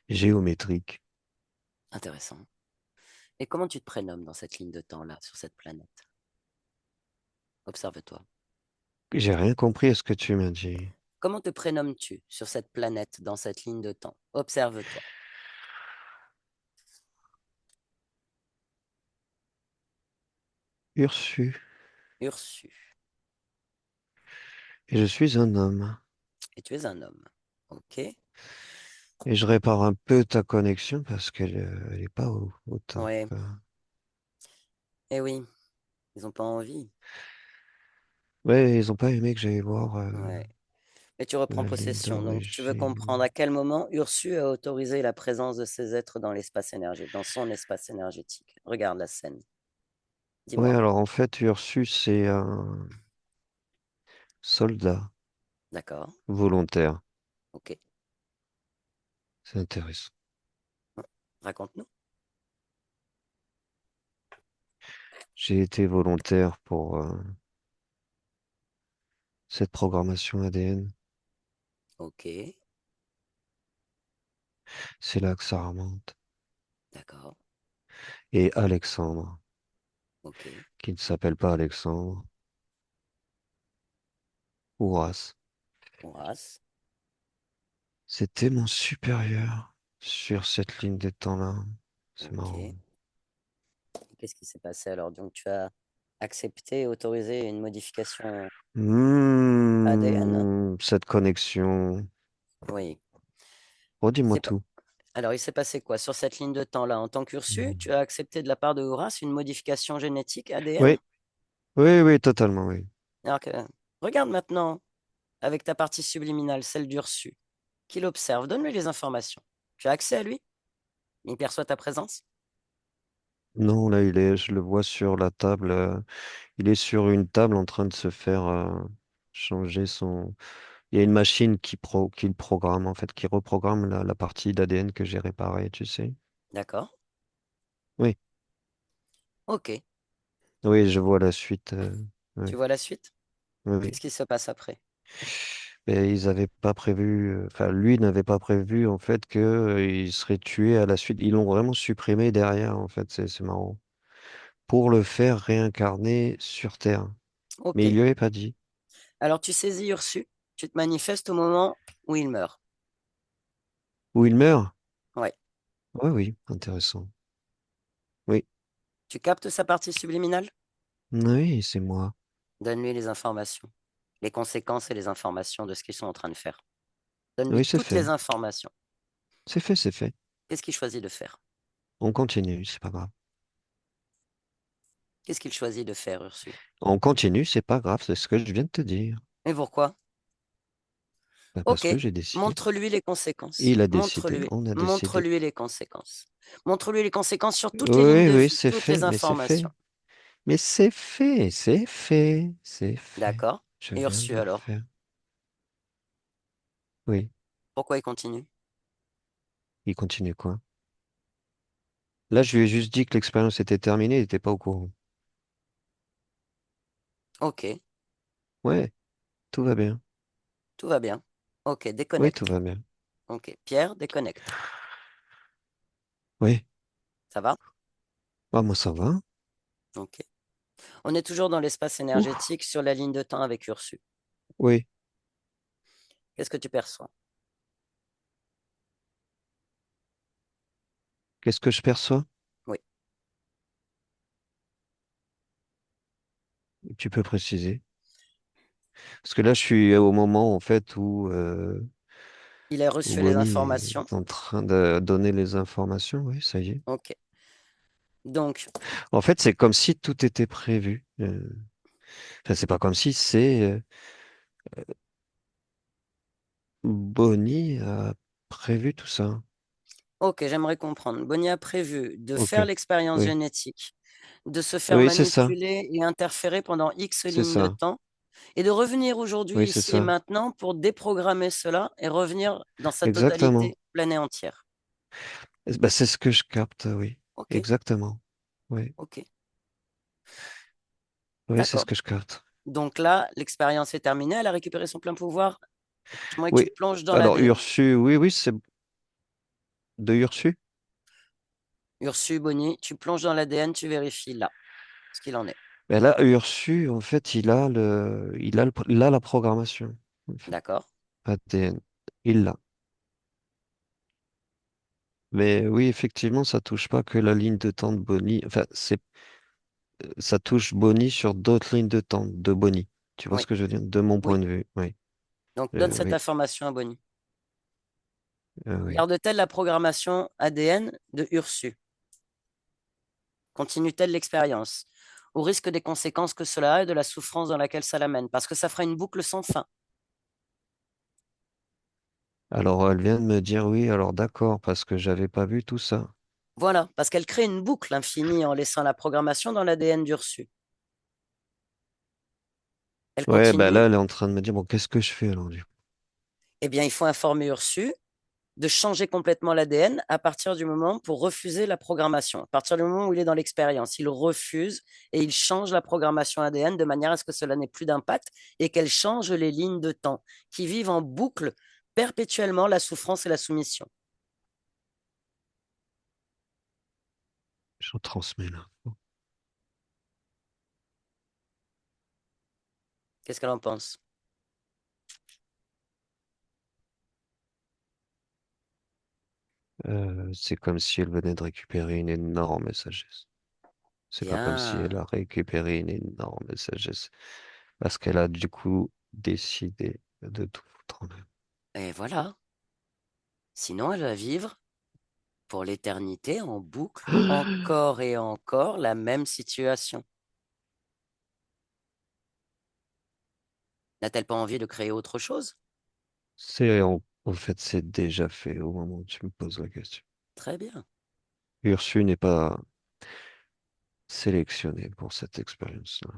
géométrique. Intéressant. Et comment tu te prénommes dans cette ligne de temps-là, sur cette planète? Observe-toi. J'ai rien compris à ce que tu m'as dit. Comment te prénommes-tu sur cette planète, dans cette ligne de temps? Observe-toi. Ursu. Ursu. Et je suis un homme. Et tu es un homme. Ok. Et je répare un peu ta connexion parce qu'elle elle est pas au top. Ouais. Eh oui, ils n'ont pas envie. Ouais, ils ont pas aimé que j'aille voir Ouais. Mais tu reprends la ligne possession. Donc, tu veux comprendre d'origine. à quel moment Ursu a autorisé la présence de ces êtres dans l'espace énergétique, dans son espace énergétique. Regarde la scène. Ouais, Dis-moi. alors en fait, Ursus, c'est un soldat D'accord. volontaire. Ok. C'est intéressant. Raconte-nous. J'ai été volontaire pour cette programmation ADN. Ok. C'est là que ça remonte. D'accord. Et Alexandre, Ok. qui ne s'appelle pas Alexandre, Horace, Horace. c'était mon supérieur sur cette ligne de temps-là. C'est marrant. Ok. Qu'est-ce qui s'est passé alors? Donc, tu as accepté et autorisé une modification ADN? Cette connexion. Oui. Redis-moi C'est pas... tout. Alors, il s'est passé quoi? Sur cette ligne de temps-là, en tant qu'Ursu, Hmm. tu as accepté de la part de Horace une modification génétique ADN? Oui, oui, oui, totalement, oui. Alors que, regarde maintenant avec ta partie subliminale, celle d'Ursu, qu'il observe, donne-lui les informations. Tu as accès à lui? Il perçoit ta présence? Non, là, je le vois sur la table. Il est sur une table en train de se faire changer son. Il y a une machine qui le programme, en fait, qui reprogramme la partie d'ADN que j'ai réparée, tu sais. D'accord. Oui, Ok. oui, je vois la suite. Tu Oui, vois la suite? oui, oui. Qu'est-ce qui se passe après? Mais ils n'avaient pas prévu, enfin, lui n'avait pas prévu, en fait, que, il serait tué à la suite. Ils l'ont vraiment supprimé derrière, en fait, c'est marrant. Pour le faire réincarner sur Terre. Ok. Mais il lui avait pas dit. Alors, tu saisis Ursu, tu te manifestes au moment où il meurt. Où il meurt? Ouais. Oui, oui, intéressant. Oui, Tu captes sa partie subliminale? oui, c'est moi. Donne-lui les informations, les conséquences et les informations de ce qu'ils sont en train de faire. Donne-lui Oui, c'est toutes les fait. informations. C'est fait, c'est fait. Qu'est-ce qu'il choisit de faire? On continue, c'est pas grave. Qu'est-ce qu'il choisit de faire, Ursu? On continue, c'est pas grave, c'est ce que je viens de te dire. Et pourquoi? Bah, parce Ok, que j'ai décidé. montre-lui les conséquences. Il a décidé, Montre-lui, on a décidé. montre-lui les conséquences. Montre-lui les conséquences sur toutes les lignes Oui, de oui, vie, c'est toutes les fait, mais c'est informations. fait. Mais c'est fait, c'est fait, c'est fait. D'accord? Je Et viens Ursu de le alors? faire. Oui, Pourquoi il continue? il continue quoi? Là, je lui ai juste dit que l'expérience était terminée, il n'était pas au courant. Ok, Ouais, tout va bien. tout va bien. Ok, Oui, tout déconnecte. va bien. Ok, Pierre, déconnecte. Oui, Ça va? ah, moi ça va. Ok. On est toujours dans l'espace Ouf, énergétique sur la ligne de temps avec Ursu. oui. Qu'est-ce que tu perçois? Qu'est-ce que je perçois? Oui. Tu peux préciser. Parce que là, je suis au moment, en fait, Il a où reçu les Bonnie informations. est en train de donner les informations. Oui, ça y est. Ok. Donc, En fait, c'est comme si tout était prévu. Enfin, c'est pas comme si, c'est Bonnie a prévu tout ça. ok, j'aimerais comprendre. Bonnie a prévu de Ok. faire l'expérience Oui. génétique, de se faire Oui, c'est ça. manipuler et interférer pendant X C'est lignes de ça. temps, et de revenir aujourd'hui, Oui, c'est ici et ça. maintenant, pour déprogrammer cela et revenir dans sa Exactement. totalité pleine et entière. Bah, c'est ce que je capte, oui. Ok, Exactement. Oui. ok, Oui, c'est ce d'accord. que je capte. Donc là, l'expérience est terminée, elle a récupéré son plein pouvoir. J'aimerais que tu Oui. te plonges dans Alors, l'ADN. Ursu, oui, oui, c'est de Ursu. Ursu, Bonnie, tu plonges dans l'ADN, tu vérifies là ce qu'il en est. Mais là, Ursu, en fait, il a la programmation. En fait, D'accord? ADN. Il l'a. Mais oui, effectivement, ça touche pas que la ligne de temps de Bonnie. Enfin, ça touche Bonnie sur d'autres lignes de temps de Bonnie. Tu vois Oui, ce que je veux dire? De mon oui. point de vue. Oui. Donc donne cette Oui. information à Bonnie. Oui. Garde-t-elle la programmation ADN de Ursu? Continue-t-elle l'expérience? Au risque des conséquences que cela a et de la souffrance dans laquelle ça l'amène, parce que ça fera une boucle sans fin. Alors, elle vient de me dire oui, alors d'accord, parce que j'avais pas vu tout ça. Voilà, parce qu'elle crée une boucle infinie en laissant la programmation dans l'ADN d'Ursu. Elle Ouais, bah continue. là, elle est en train de me dire, bon, qu'est-ce que je fais alors, du coup? Eh bien, il faut informer Ursu de changer complètement l'ADN à partir du moment pour refuser la programmation. À partir du moment où il est dans l'expérience, il refuse et il change la programmation ADN de manière à ce que cela n'ait plus d'impact et qu'elle change les lignes de temps qui vivent en boucle perpétuellement la souffrance et la soumission. J'en transmets là. Qu'est-ce qu'elle en pense? C'est comme si elle venait de récupérer une énorme sagesse. C'est pas comme si elle Bien. a récupéré une énorme sagesse. Parce qu'elle a du coup décidé de tout foutre en l'air. Et voilà. Sinon, elle va vivre pour l'éternité en boucle, encore et encore la même situation. N'a-t-elle pas envie de créer autre chose? En fait, c'est déjà fait au moment où tu me poses la question. Très bien. Ursu n'est pas sélectionné pour cette expérience-là.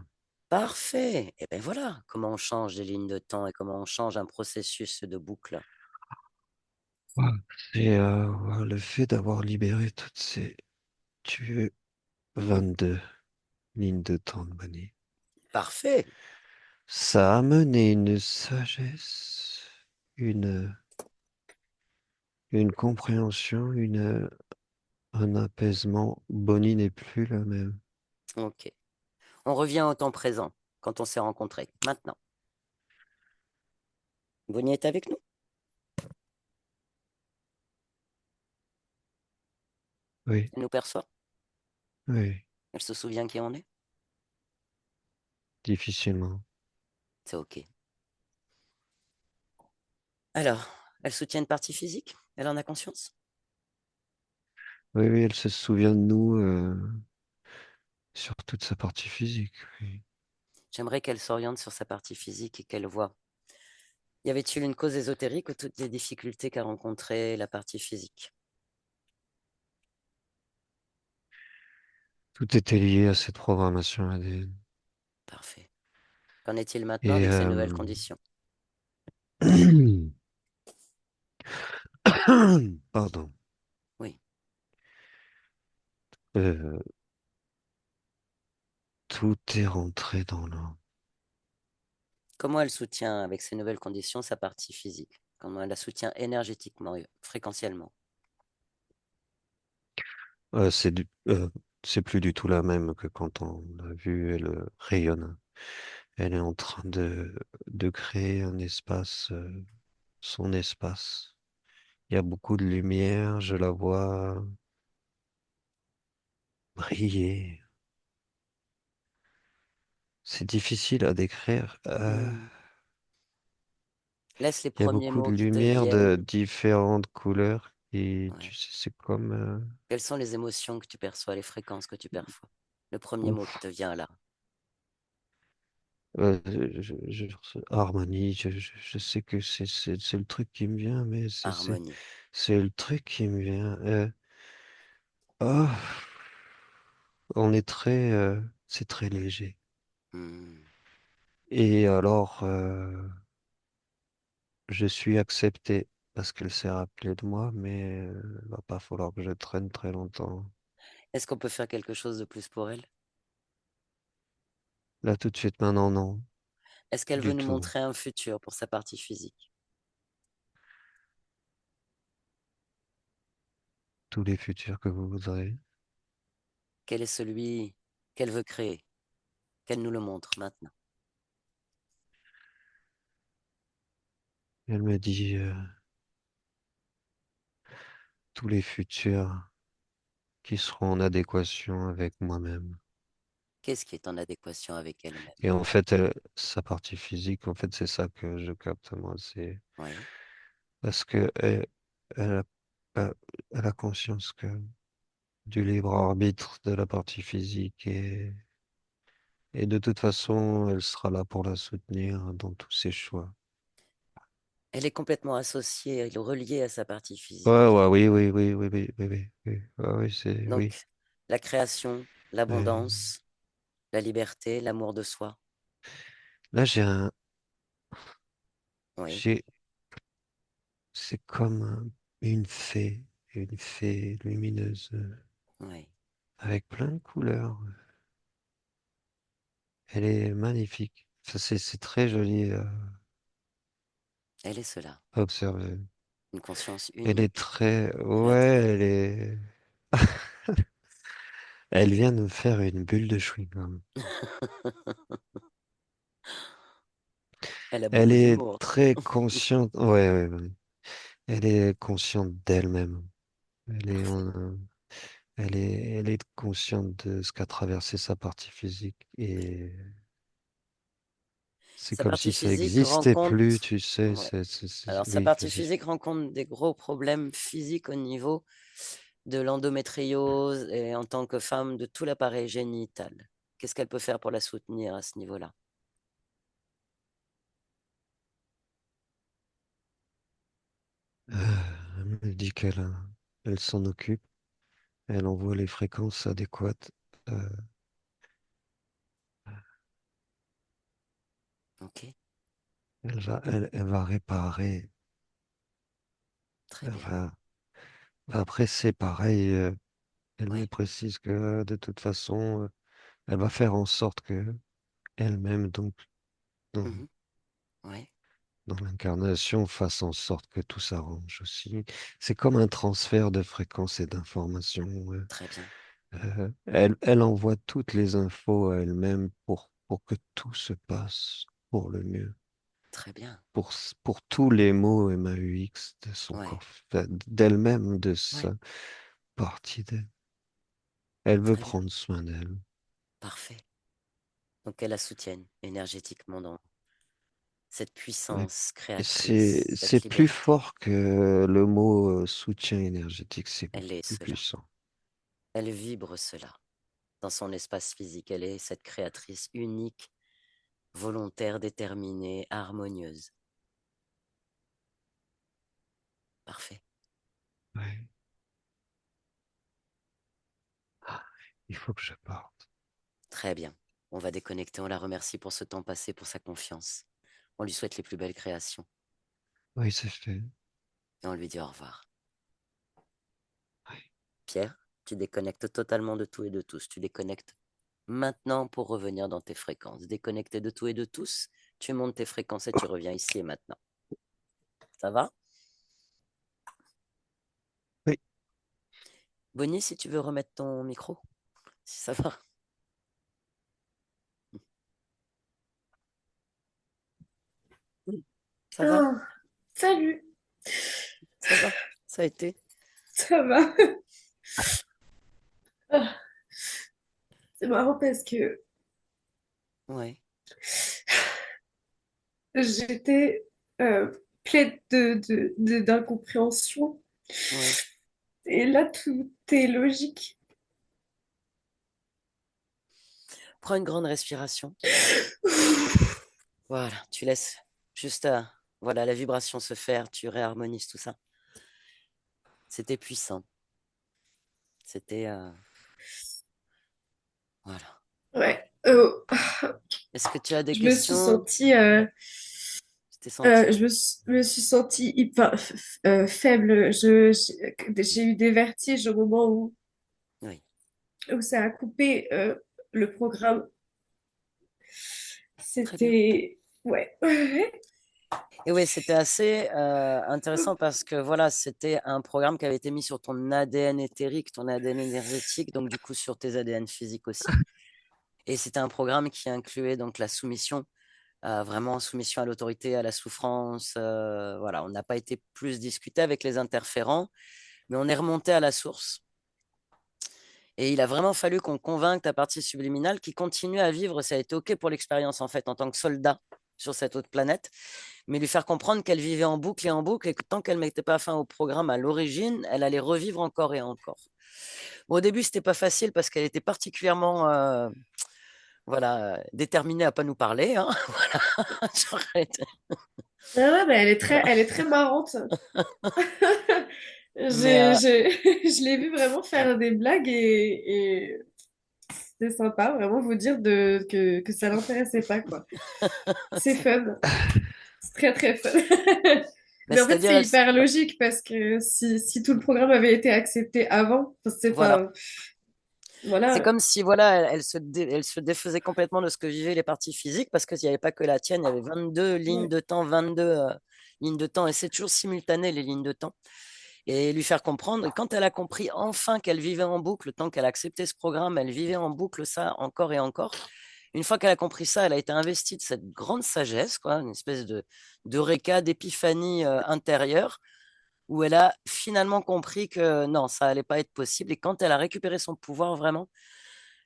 Parfait. Et bien voilà comment on change des lignes de temps et comment on change un processus de boucle. Ouais. C'est ouais, le fait d'avoir libéré toutes ces tuées Mhm. 22 lignes de temps de manie. Parfait. Ça a amené une sagesse, une, une compréhension, un apaisement. Bonnie n'est plus la même. Ok. On revient au temps présent, quand on s'est rencontrés. Maintenant. Bonnie est avec nous. Oui, Elle nous perçoit. oui, Elle se souvient qui on est. difficilement. C'est ok. Alors, elle soutient une partie physique. Elle en a conscience. Oui, oui, elle se souvient de nous sur toute sa partie physique. Oui. J'aimerais qu'elle s'oriente sur sa partie physique et qu'elle voit. Y avait-il une cause ésotérique ou toutes les difficultés qu'a rencontrées la partie physique? Tout était lié à cette programmation ADN. Parfait. Qu'en est-il maintenant Et avec ces nouvelles conditions? pardon. Oui. Euh, Tout est rentré dans l'ordre. Comment elle soutient avec ces nouvelles conditions sa partie physique? Comment elle la soutient énergétiquement, fréquentiellement? C'est plus du tout la même que quand on l'a vue, elle rayonne. Elle est en train de créer un espace, son espace. Il y a beaucoup de lumière, je la vois briller. c'est difficile à décrire. Hmm. Laisse les Il y a premiers beaucoup de mots qui te lumière de viennent. différentes couleurs et tu Ouais. sais, c'est comme Quelles sont les émotions que tu perçois, les fréquences que tu perçois? Le premier mot qui ouf. te vient là, Harmonie, je sais que c'est le truc qui me vient, mais harmonie. c'est le truc qui me vient. Oh, on est c'est très léger. Hmm. Et alors, je suis accepté parce qu'elle s'est rappelée de moi, mais va pas falloir que je traîne très longtemps. Est-ce qu'on peut faire quelque chose de plus pour elle? Là, tout de suite, maintenant, non, Est-ce qu'elle veut du nous tout. montrer un futur pour sa partie physique? Tous les futurs que vous voudrez. Quel est celui qu'elle veut créer? Qu'elle nous le montre maintenant. Elle me dit tous les futurs qui seront en adéquation avec moi-même. Qu'est-ce qui est en adéquation avec elle-même? Et en fait, sa partie physique, en fait, c'est ça que je capte moi. C'est Oui, parce que elle a, elle a conscience que du libre arbitre de la partie physique et de toute façon, elle sera là pour la soutenir dans tous ses choix. elle est complètement associée, elle est reliée à sa partie Ouais, physique. ouais, oui, oui, oui, oui, oui, oui, oui, oui, ouais, oui, c'est, oui. Donc, la création, Euh, l'abondance, la liberté, l'amour de soi. là, Oui, j'ai, c'est comme une fée lumineuse oui, avec plein de couleurs. Elle est magnifique. Ça, c'est très joli elle est cela, à observer. une conscience Elle est unique, très, ouais, créatrice. elle est, elle vient de me faire une bulle de chewing-gum. Elle a Elle beaucoup est d'humour. très consciente, ouais, ouais, ouais. Elle est consciente d'elle-même. Elle est, Parfait. elle est consciente de ce qu'a traversé sa partie physique et c'est Sa comme partie si ça physique existait plus, rencontre, tu sais. ouais. Alors, sa Oui, partie vas-y. physique rencontre des gros problèmes physiques au niveau de l'endométriose et en tant que femme de tout l'appareil génital. Qu'est-ce qu'elle peut faire pour la soutenir à ce niveau-là? Elle me dit elle s'en occupe, elle envoie les fréquences adéquates. euh, Ok, elle va réparer. très Elle bien. après, c'est pareil. Elle me Oui, précise que de toute façon, elle va faire en sorte que elle-même, donc, dans, mhm, oui, dans l'incarnation, fasse en sorte que tout s'arrange aussi. C'est comme un transfert de fréquences et d'informations. très bien, Elle envoie toutes les infos à elle-même pour que tout se passe pour le mieux. très bien. Pour tous les mots MAUX de son Oui, corps, enfin, d'elle-même, de oui, sa partie d'elle. Elle veut très bien. prendre soin d'elle. Parfait. Donc, elle la soutienne énergétiquement dans cette Ouais. puissance Et créatrice, c'est cette plus liberté. fort que le mot soutien énergétique, c'est Elle beaucoup est plus cela. puissant. Elle vibre cela dans son espace physique. Elle est cette créatrice unique, volontaire, déterminée, harmonieuse. Parfait. Ouais. Ah, il faut que je parte. Très bien. On va déconnecter. On la remercie pour ce temps passé, pour sa confiance. On lui souhaite les plus belles créations Oui, c'est fait. et on lui dit au revoir. Ouais. Pierre, tu déconnectes totalement de tout et de tous. Tu déconnectes maintenant pour revenir dans tes fréquences. Déconnecté de tout et de tous, tu montes tes fréquences et tu reviens ici et maintenant. Ça va? Oui. Bonnie, si tu veux remettre ton micro, si ça va. Ça va? Oh, salut, Ça va? Ça a été? ça va. Ah, c'est marrant parce que Ouais, J'étais pleine d'incompréhension. ouais. Et là, tout est logique. Prends une grande respiration. Voilà, tu laisses juste voilà, la vibration se faire, tu réharmonises tout ça. C'était puissant. C'était voilà. Ouais. Est-ce que tu as des Je me suis questions? sentie, Tu t'es senti? me suis sentie hyper faible. J'ai eu des vertiges au moment Oui, où ça a coupé le programme. très bien. C'était... Ouais. Et oui, c'était assez intéressant parce que voilà, c'était un programme qui avait été mis sur ton ADN éthérique, ton ADN énergétique, donc du coup sur tes ADN physiques aussi. Et c'était un programme qui incluait donc la soumission, vraiment soumission à l'autorité, à la souffrance. Voilà, on n'a pas été plus discuté avec les interférents, mais on est remonté à la source. Et il a vraiment fallu qu'on convainque ta partie subliminale qui continue à vivre. Ça a été OK pour l'expérience, en fait, en tant que soldat sur cette autre planète, mais lui faire comprendre qu'elle vivait en boucle et que tant qu'elle ne mettait pas fin au programme à l'origine, elle allait revivre encore et encore. Bon, au début, c'était pas facile parce qu'elle était particulièrement voilà, déterminée à pas nous parler. Hein. Voilà. Ah ouais, mais elle est très marrante. Mais Je l'ai vu vraiment faire des blagues et c'était sympa, vraiment vous dire que ça l'intéressait pas, quoi. C'est fun. C'est très, très fun. mais Mais en fait, c'est-à-dire, c'est hyper logique parce que si tout le programme avait été accepté avant, c'est voilà. pas... C'est Voilà. comme si voilà, elle se défaisait complètement de ce que vivaient les parties physiques parce qu'il n'y avait pas que la tienne, il y avait 22 lignes Ouais. de temps, 22 lignes de temps et c'est toujours simultané les lignes de temps. Et lui faire comprendre, et quand elle a compris enfin qu'elle vivait en boucle, tant qu'elle a accepté ce programme, elle vivait en boucle ça encore et encore. Une fois qu'elle a compris ça, elle a été investie de cette grande sagesse, quoi, une espèce d'eureka, d'épiphanie intérieure où elle a finalement compris que non, ça allait pas être possible. Et quand elle a récupéré son pouvoir vraiment,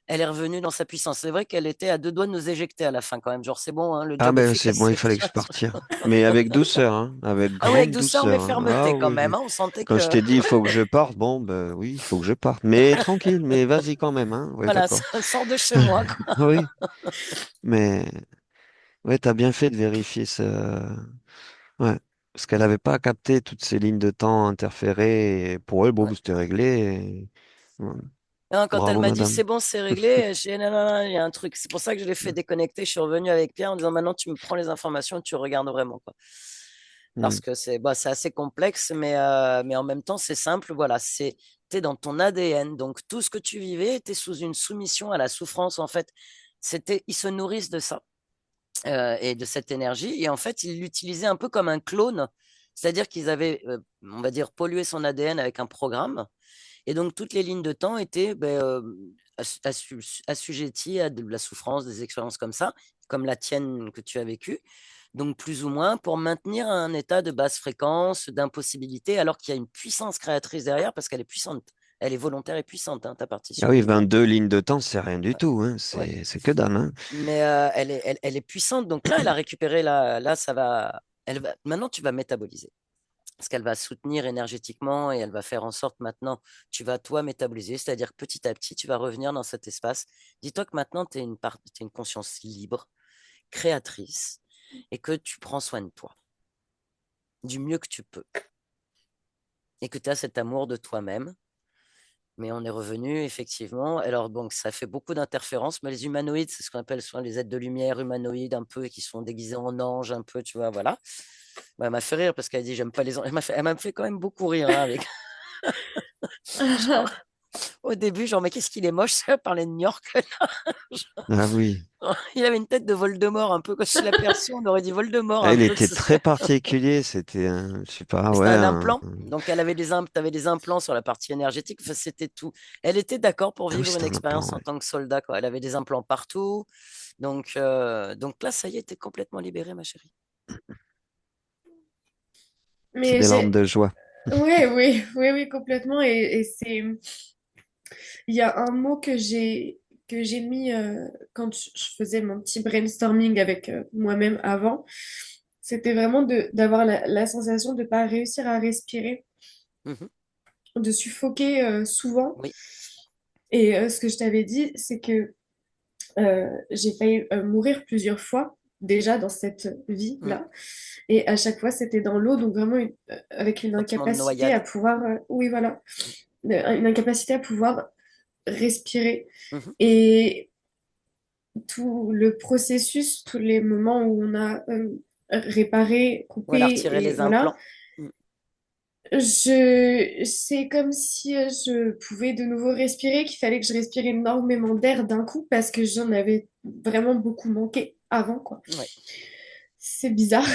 elle est revenue dans sa puissance. C'est vrai qu'elle était à deux doigts de nous éjecter à la fin quand même. Genre, c'est bon, hein, le Ah job est ben fait, c'est bon, il cassez. fallait que je partire. Mais avec douceur, hein, avec Ah oui, avec grande douceur, mais douceur. Hein. Ah fermeté quand oui, même. oui. Hein. On sentait Quand je que, t'ai dit il faut que je parte, bon ben oui, il faut que je parte. Mais tranquille, mais vas-y quand même, hein. Ouais, voilà, d'accord. ça sort de chez moi, quoi. Oui, mais ouais, t'as bien fait de vérifier ça. Ouais. Parce qu'elle n'avait pas capté toutes ces lignes de temps interférées. Et pour elle, bon, Ouais. bah, c'était réglé. Ouais. Non, quand elle Bravo, m'a dit madame. c'est bon, c'est réglé, j'ai dit non, non, non, il y a un truc. C'est pour ça que je l'ai fait déconnecter. Je suis revenu avec Pierre en disant maintenant tu me prends les informations, tu regardes vraiment, quoi. Hmm. Parce que c'est bah, c'est assez complexe, mais en même temps, c'est simple. Voilà, t'es dans ton ADN. Donc, tout ce que tu vivais était sous une soumission à la souffrance. En fait, ils se nourrissent de ça et de cette énergie. Et en fait, ils l'utilisaient un peu comme un clone. C'est-à-dire qu'ils avaient, on va dire, pollué son ADN avec un programme. Et donc, toutes les lignes de temps étaient ben, assujetties à de la souffrance, des expériences comme ça, comme la tienne que tu as vécue. Donc, plus ou moins, pour maintenir un état de basse fréquence, d'impossibilité, alors qu'il y a une puissance créatrice derrière, parce qu'elle est puissante. Elle est volontaire et puissante, hein, ta partie Ah oui, subliminale. 22 lignes de temps, c'est rien du Ouais. tout. Hein. Ouais. C'est que dalle. Hein. Mais elle est puissante. Donc là, elle a récupéré, là, ça va, maintenant, tu vas métaboliser. Parce qu'elle va soutenir énergétiquement et elle va faire en sorte maintenant, tu vas toi métaboliser, c'est-à-dire que petit à petit, tu vas revenir dans cet espace. Dis-toi que maintenant, tu es t'es une conscience libre, créatrice, et que tu prends soin de toi du mieux que tu peux, et que tu as cet amour de toi-même. Mais on est revenu, effectivement. Alors, donc, ça fait beaucoup d'interférences, mais les humanoïdes, c'est ce qu'on appelle souvent les êtres de lumière humanoïdes, un peu, et qui sont déguisés en anges, un peu, tu vois, voilà. Bah, elle m'a fait rire parce qu'elle a dit, j'aime pas les anges. Elle m'a fait quand même beaucoup rire, hein, avec. Genre, au début, genre, mais qu'est-ce qu'il est moche, ça, parler de New York. Ah oui. Il avait une tête de Voldemort, un peu, quand je l'ai aperçu, on aurait dit Voldemort, Ah, un il peu. était très particulier. C'était un, je sais pas, C'était ouais. un implant. Donc, elle avait t'avais des implants sur la partie énergétique. Enfin, c'était tout. Elle était d'accord pour Ah oui, vivre une c'était un plan, expérience en ouais. tant que soldat, quoi. Elle avait des implants partout. Donc là, ça y est, t'es complètement libérée, ma chérie. C'est Mais des larmes j'ai... de joie. Ouais, oui, oui, oui, complètement. Et c'est... Il y a un mot que j'ai mis quand je faisais mon petit brainstorming avec moi-même avant, c'était vraiment d'avoir la sensation de ne pas réussir à respirer, Mhm. de suffoquer souvent. Oui. Et ce que je t'avais dit, c'est que j'ai failli mourir plusieurs fois déjà dans cette Mm. vie-là. Et à chaque fois, c'était dans l'eau, donc vraiment avec une Sentiment de incapacité à noyade. pouvoir, oui, voilà, une incapacité à pouvoir respirer. Mhm. Et tout le processus, tous les moments où on a réparé, Ou alors coupé, retirer et les voilà, implants. Mm. c'est comme si je pouvais de nouveau respirer, qu'il fallait que je respire énormément d'air d'un coup parce que j'en avais vraiment beaucoup manqué avant, quoi. Ouais. C'est bizarre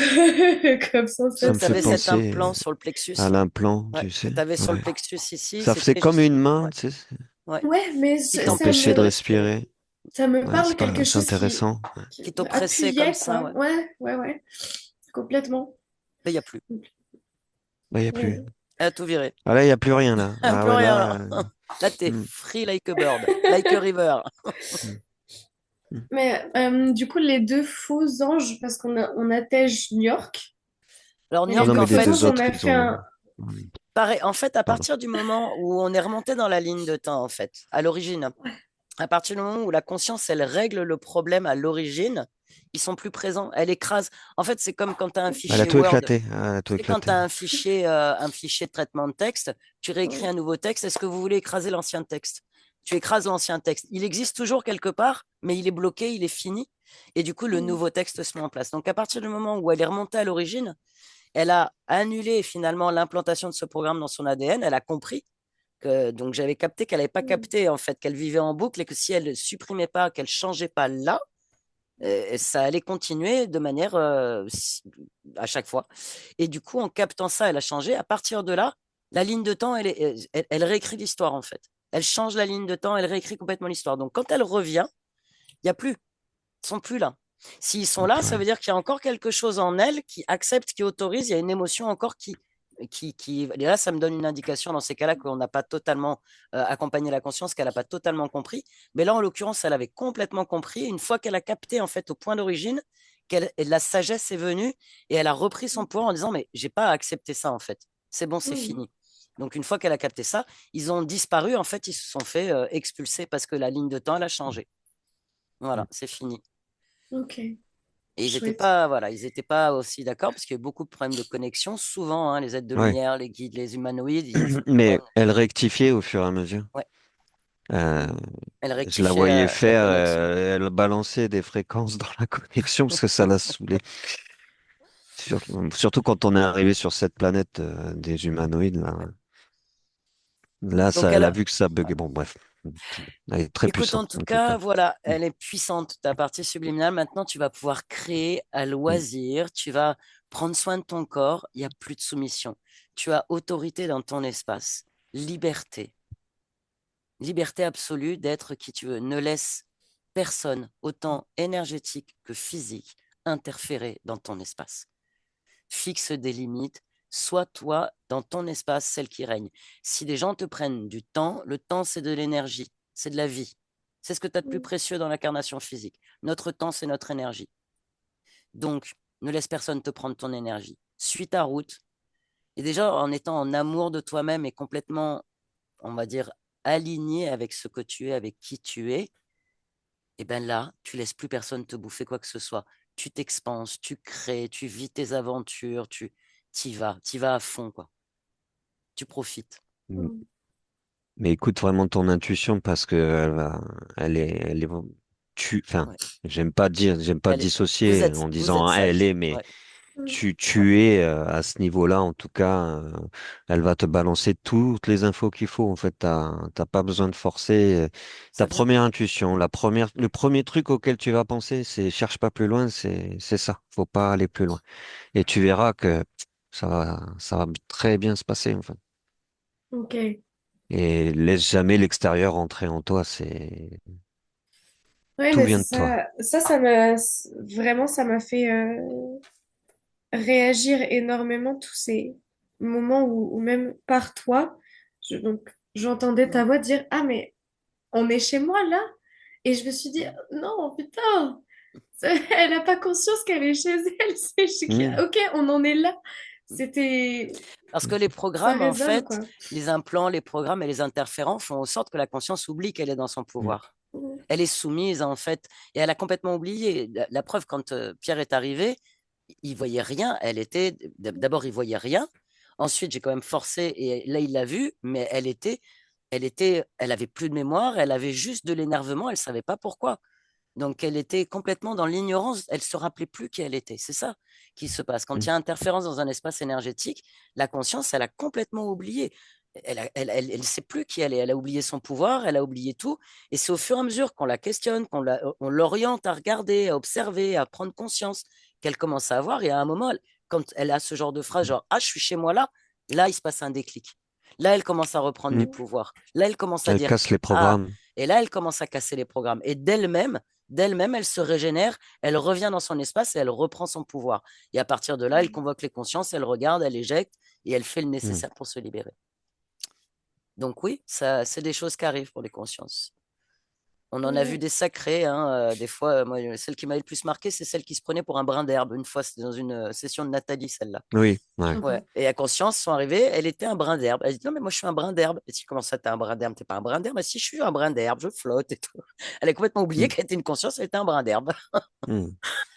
comme Ça Donc, me tu fait avais sensation. cet penser implant sur le à plexus, l'implant, ouais, tu que sais. tu avais sur le Ouais. plexus ici, Ça c'est fait comme une préjugé. main, Ouais, tu sais, ouais. Ouais, mais Qui ça empêcher de t'empêchait, respirer. ça me Ouais, parle quelque c'est chose intéressant. qui qui t'oppressait comme appuyait, ça, quoi. ouais. Ouais, ouais, ouais, complètement. Là, il n'y a plus. Là, il n'y a plus. Ouais. Elle a tout viré. Ah là, il n'y a plus rien là. Ah Plus ouais, rien là. là. Là, t'es Hmm, free like a bird, like a river. hmm, hmm. Mais du coup, les deux faux anges, parce on attège New York, Alors, New et les Non, York, deux en mais les faux fait, deux anges, on autres, a ils fait ont. un... pareil, en fait, à Pardon. partir du moment où on est remonté dans la ligne de temps, en fait, à l'origine, à partir du moment où la conscience, elle règle le problème à l'origine, ils sont plus présents. Elle écrase. En fait, c'est comme quand tu as un Elle a fichier tout Word. éclaté. Elle a tout Tu sais, quand tu éclaté. as un fichier de traitement de texte, tu réécris un nouveau texte. Est-ce que vous voulez écraser l'ancien texte? Tu écrases l'ancien texte. Il existe toujours quelque part, mais il est bloqué, il est fini. Et du coup, le nouveau texte se met en place. Donc, à partir du moment où elle est remontée à l'origine, elle a annulé finalement l'implantation de ce programme dans son ADN. Elle a compris que, donc j'avais capté qu'elle n'avait pas capté en fait qu'elle vivait en boucle et que si elle ne supprimait pas, qu'elle ne changeait pas là, ça allait continuer de manière à chaque fois. Et du coup, en captant ça, elle a changé. À partir de là, la ligne de temps, elle réécrit l'histoire en fait. Elle change la ligne de temps, elle réécrit complètement l'histoire. Donc quand elle revient, il n'y a plus, ils sont plus là. S'ils sont là, Plus ça rien. veut dire qu'il y a encore quelque chose en elle qui accepte, qui autorise, il y a une émotion encore et là, ça me donne une indication dans ces cas-là qu'on n'a pas totalement accompagné la conscience, qu'elle n'a pas totalement compris. Mais là, en l'occurrence, elle avait complètement compris. Une fois qu'elle a capté en fait au point d'origine, la sagesse est venue et elle a repris son pouvoir en disant mais j'ai pas à accepter ça en fait. C'est bon, c'est fini. Donc une fois qu'elle a capté ça, ils ont disparu. En fait, ils se sont fait expulser parce que la ligne de temps elle a changé. Voilà, c'est fini. Ok, Et ils n'étaient chouette. pas, voilà, ils étaient pas aussi d'accord parce qu'il y a eu beaucoup de problèmes de connexion. Souvent, hein, les êtres de Ouais. lumière, les guides, les humanoïdes, ils font des Mais problèmes. elle rectifiait au fur et à mesure. Ouais, Euh, elle je la rectifiait voyais la faire, connexion. elle balançait des fréquences dans la connexion parce que ça la saoulait. Sur- Surtout quand on est arrivé sur cette planète des humanoïdes, là, Ouais. là Donc, ça, elle a vu que ça buguait. Bon, bref, elle est très écoute, en puissante tout en tout cas, cas. voilà, Mm. elle est puissante, ta partie subliminale. Maintenant, tu vas pouvoir créer à loisir. Tu vas prendre soin de ton corps. Il n'y a plus de soumission. Tu as autorité dans ton espace. Liberté. Liberté absolue d'être qui tu veux. Ne laisse personne, autant énergétique que physique, interférer dans ton espace. Fixe des limites, sois toi dans ton espace, celle qui règne. Si des gens te prennent du temps, le temps c'est de l'énergie, c'est de la vie. C'est ce que tu as de plus précieux dans l'incarnation physique. Notre temps, c'est notre énergie. Donc, ne laisse personne te prendre ton énergie. Suis ta route. Et déjà, en étant en amour de toi-même et complètement, on va dire, aligné avec ce que tu es, avec qui tu es, et bien là, tu laisses plus personne te bouffer quoi que ce soit. Tu t'expanses, tu crées, tu vis tes aventures, t'y vas à fond, quoi. Tu profites. Mm. Mais écoute vraiment ton intuition parce que elle est, enfin, Ouais. j'aime pas dissocier en Vous disant êtes ah, elle sage. est, mais Ouais. tu es à ce niveau-là, en tout cas, elle va te balancer toutes les infos qu'il faut. En fait, t'as pas besoin de forcer. Ta Ça vient. première intuition, le premier truc auquel tu vas penser, c'est cherche pas plus loin, c'est ça. Faut pas aller plus loin. Et tu verras que ça va très bien se passer, en fait. Ok. Et laisse jamais l'extérieur entrer en toi. Ouais, Tout mais vient de toi. ça m'a vraiment, ça m'a fait réagir énormément tous ces moments où même par toi, donc j'entendais ta voix dire, ah mais on est chez moi là? Et je me suis dit, non, putain, elle n'a pas conscience qu'elle est chez elle. Hmm. Ok, on en est là. C'était, Parce que les ça programmes, en résonne, fait, quoi. les implants, les programmes et les interférents font en sorte que la conscience oublie qu'elle est dans son Hmm. pouvoir. Elle est soumise, en fait, et elle a complètement oublié. La preuve, quand Pierre est arrivé, il voyait rien. D'abord, il voyait rien. Ensuite, j'ai quand même forcé, et là, il l'a vu, mais elle avait plus de mémoire, elle avait juste de l'énervement, elle savait pas pourquoi. Donc, elle était complètement dans l'ignorance, elle se rappelait plus qui elle était. C'est ça qui se passe. Quand il y Hmm. a interférence dans un espace énergétique, la conscience, elle a complètement oublié. Elle sait plus qui elle est. Elle a oublié son pouvoir, elle a oublié tout. Et c'est au fur et à mesure qu'on la questionne, on l'oriente à regarder, à observer, à prendre conscience, qu'elle commence à avoir. Et à un moment, quand elle a ce genre de phrase, genre, ah, je suis chez moi là, il se passe un déclic. Là, elle commence à reprendre Hmm. du pouvoir. Là, elle commence à Elle dire, casse les ah, programmes. et là, elle commence à casser les programmes. Et d'elle-même, elle se régénère, elle revient dans son espace et elle reprend son pouvoir. Et à partir de là, elle convoque les consciences, elle regarde, elle éjecte et elle fait le Hmm. nécessaire pour se libérer. Donc oui, ça, c'est des choses qui arrivent pour les consciences. On en a vu Ouais. des sacrés, hein, des fois, moi, celle qui m'a le plus marqué, c'est celle qui se prenait pour un brin d'herbe. Une fois, c'était dans une session de Nathalie, celle-là. Oui, ouais. Ouais. Et à conscience, sont arrivées, elle était un brin d'herbe. Elle dit non, mais moi je suis un brin d'herbe. Et si comment ça, t'es un brin d'herbe? T'es pas un brin d'herbe? Mais si je suis un brin d'herbe, je flotte et tout. Elle a complètement oublié Hmm. qu'elle était une conscience, elle était un brin d'herbe. Hmm.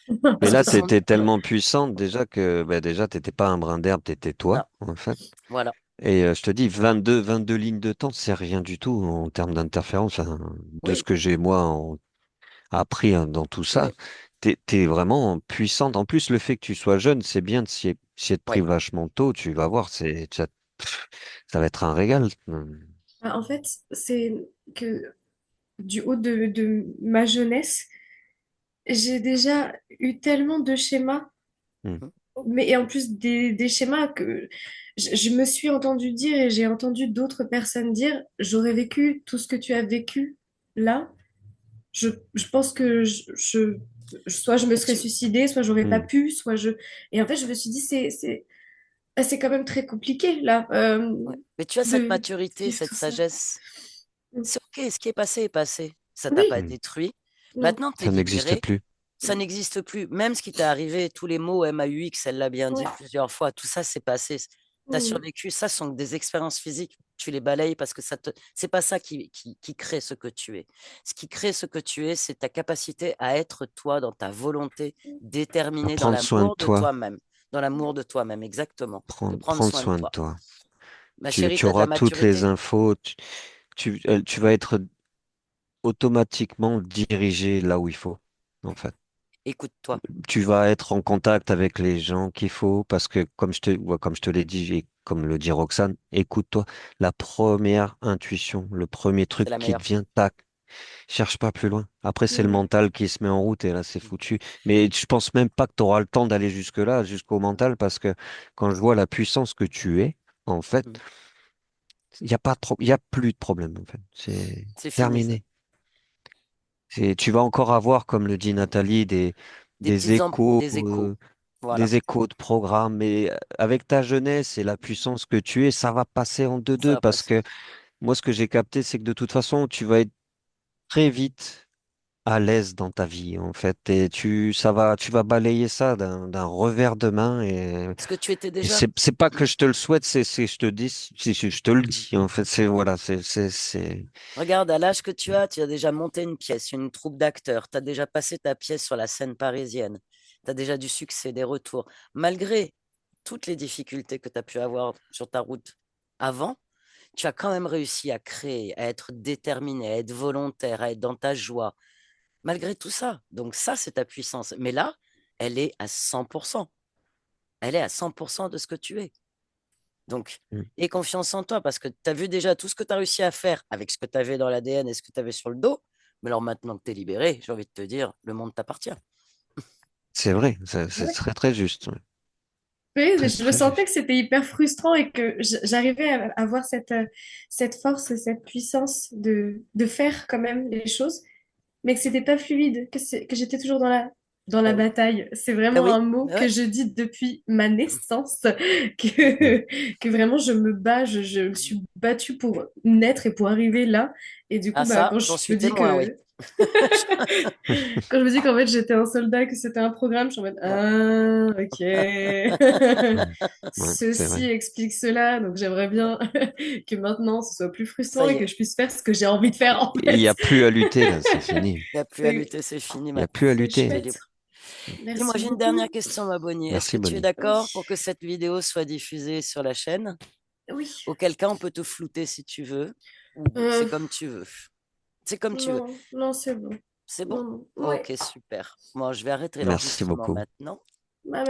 Mais Parce que là, son. t'étais tellement puissante déjà que bah, déjà, t'étais pas un brin d'herbe, t'étais Non, toi, en fait. voilà. Et je te dis, 22 lignes de temps, c'est rien du tout en termes d'interférence, hein, de ce Oui, que j'ai moi appris hein, dans tout ça. oui, T'es vraiment puissante. En plus, le fait que tu sois jeune, c'est bien de s'y être pris oui. vachement tôt. Tu vas voir, ça va être un régal. En fait, c'est que du haut de ma jeunesse, j'ai déjà eu tellement de schémas, Hmm. Mhm. mais et en plus des schémas que je me suis entendu dire et j'ai entendu d'autres personnes dire, j'aurais vécu tout ce que tu as vécu là. Je pense que soit je me serais Tu- suicidée, soit j'aurais pas Hmm. pu, soit je... Et en fait, je me suis dit, c'est quand même très compliqué là ouais. Mais tu as cette de maturité, vivre cette tout ça. sagesse. C'est OK, ce qui est passé est passé. Ça t'a pas Oui, Hmm. détruit. non, Maintenant, tu es Ça n'existe libéré. plus. Ça n'existe plus. Même ce qui t'est arrivé, tous les mots MAUX, elle l'a bien dit ouais. plusieurs fois, tout ça, c'est passé. Tu as Mm. survécu. Ça sont des expériences physiques. Tu les balayes parce que c'est pas ça qui crée ce que tu es. Ce qui crée ce que tu es, c'est ta capacité à être toi dans ta volonté À déterminée dans prendre soin de l'amour de toi. toi-même. Dans l'amour de toi-même, exactement. De prendre Prendre soin de soin de toi. toi. Ma chérie, Tu tu as de la auras toutes les maturité. infos. Tu vas être automatiquement dirigé là où il faut, en fait. Écoute-toi. Tu vas être en contact avec les gens qu'il faut parce que, comme je te l'ai dit et comme le dit Roxane, écoute-toi. La première intuition, le premier C'est truc la qui te meilleure. vient, tac, cherche pas plus loin. Après, c'est le Ouais. mental qui se met en route et là, c'est foutu. Mais je pense même pas que tu auras le temps d'aller jusque-là, jusqu'au mental, parce que quand je vois la puissance que tu es, en fait, Mm. il y a plus de problème, en fait. C'est C'est fini, ça. terminé. Tu vas encore avoir, comme le dit Nathalie, des échos, Des échos. Voilà. des échos de programmes, mais avec ta jeunesse et la puissance que tu es, ça va passer en Ça deux-deux va parce passer. que moi, ce que j'ai capté, c'est que de toute façon, tu vas être très vite à l'aise dans ta vie, en fait, et tu vas balayer ça d'un revers de main Ce que tu étais et déjà. c'est pas que je te le souhaite, c'est je te dis, je te le dis, en fait, c'est voilà, c'est, Regarde, à l'âge que tu as déjà monté une pièce, une troupe d'acteurs. Tu as déjà passé ta pièce sur la scène parisienne. Tu as déjà du succès, des retours. Malgré toutes les difficultés que tu as pu avoir sur ta route avant, tu as quand même réussi à créer, à être déterminé, à être volontaire, à être dans ta joie. Malgré tout ça. Donc ça, c'est ta puissance. Mais là, elle est à 100%. Elle est à 100% de ce que tu es. Donc, aie confiance en toi parce que tu as vu déjà tout ce que tu as réussi à faire avec ce que tu avais dans l'ADN et ce que tu avais sur le dos. Mais alors maintenant que tu es libéré, j'ai envie de te dire, le monde t'appartient. c'est vrai, c'est Ouais. très très juste, ouais. Oui, mais Très je le très sentais juste. que c'était hyper frustrant et que j'arrivais à avoir cette force et cette puissance de faire quand même les choses, mais que c'était pas fluide, que j'étais toujours dans la Ben oui, bataille. C'est ben vraiment oui, un mot ben que ouais. je dis depuis ma naissance, Mm. que vraiment je me bats, je me suis battue pour naître et pour arriver là. Et du coup, Ah bah, ça, quand j'en je suis me dis témoin, que oui. Quand je me dis qu'en fait j'étais un soldat, que c'était un programme, je suis en mode ah ok. Mm. Ouais, c'est Ceci vrai. explique cela, donc j'aimerais bien que maintenant ce soit plus frustrant Ça y et que est, je puisse faire ce que j'ai envie de faire en Il n'y a fait. plus à lutter, là, c'est fini. il n'y a plus à C'est lutter, c'est fini Il n'y a maintenant. plus à c'est lutter. Tu es chouette. libre. Dis-moi, Merci j'ai une dernière beaucoup. question, ma Bonnie. Est-ce que Merci, tu es Bonnie. d'accord pour Oui. que cette vidéo soit diffusée sur la chaîne? Oui. Auquel cas, on peut te flouter si tu veux, ou c'est Euh, comme tu veux. C'est comme tu veux. non, non, c'est bon. C'est bon? Non, non. Ok, Ouais. super. Moi, je vais arrêter Merci l'enregistrement beaucoup. maintenant. Bah,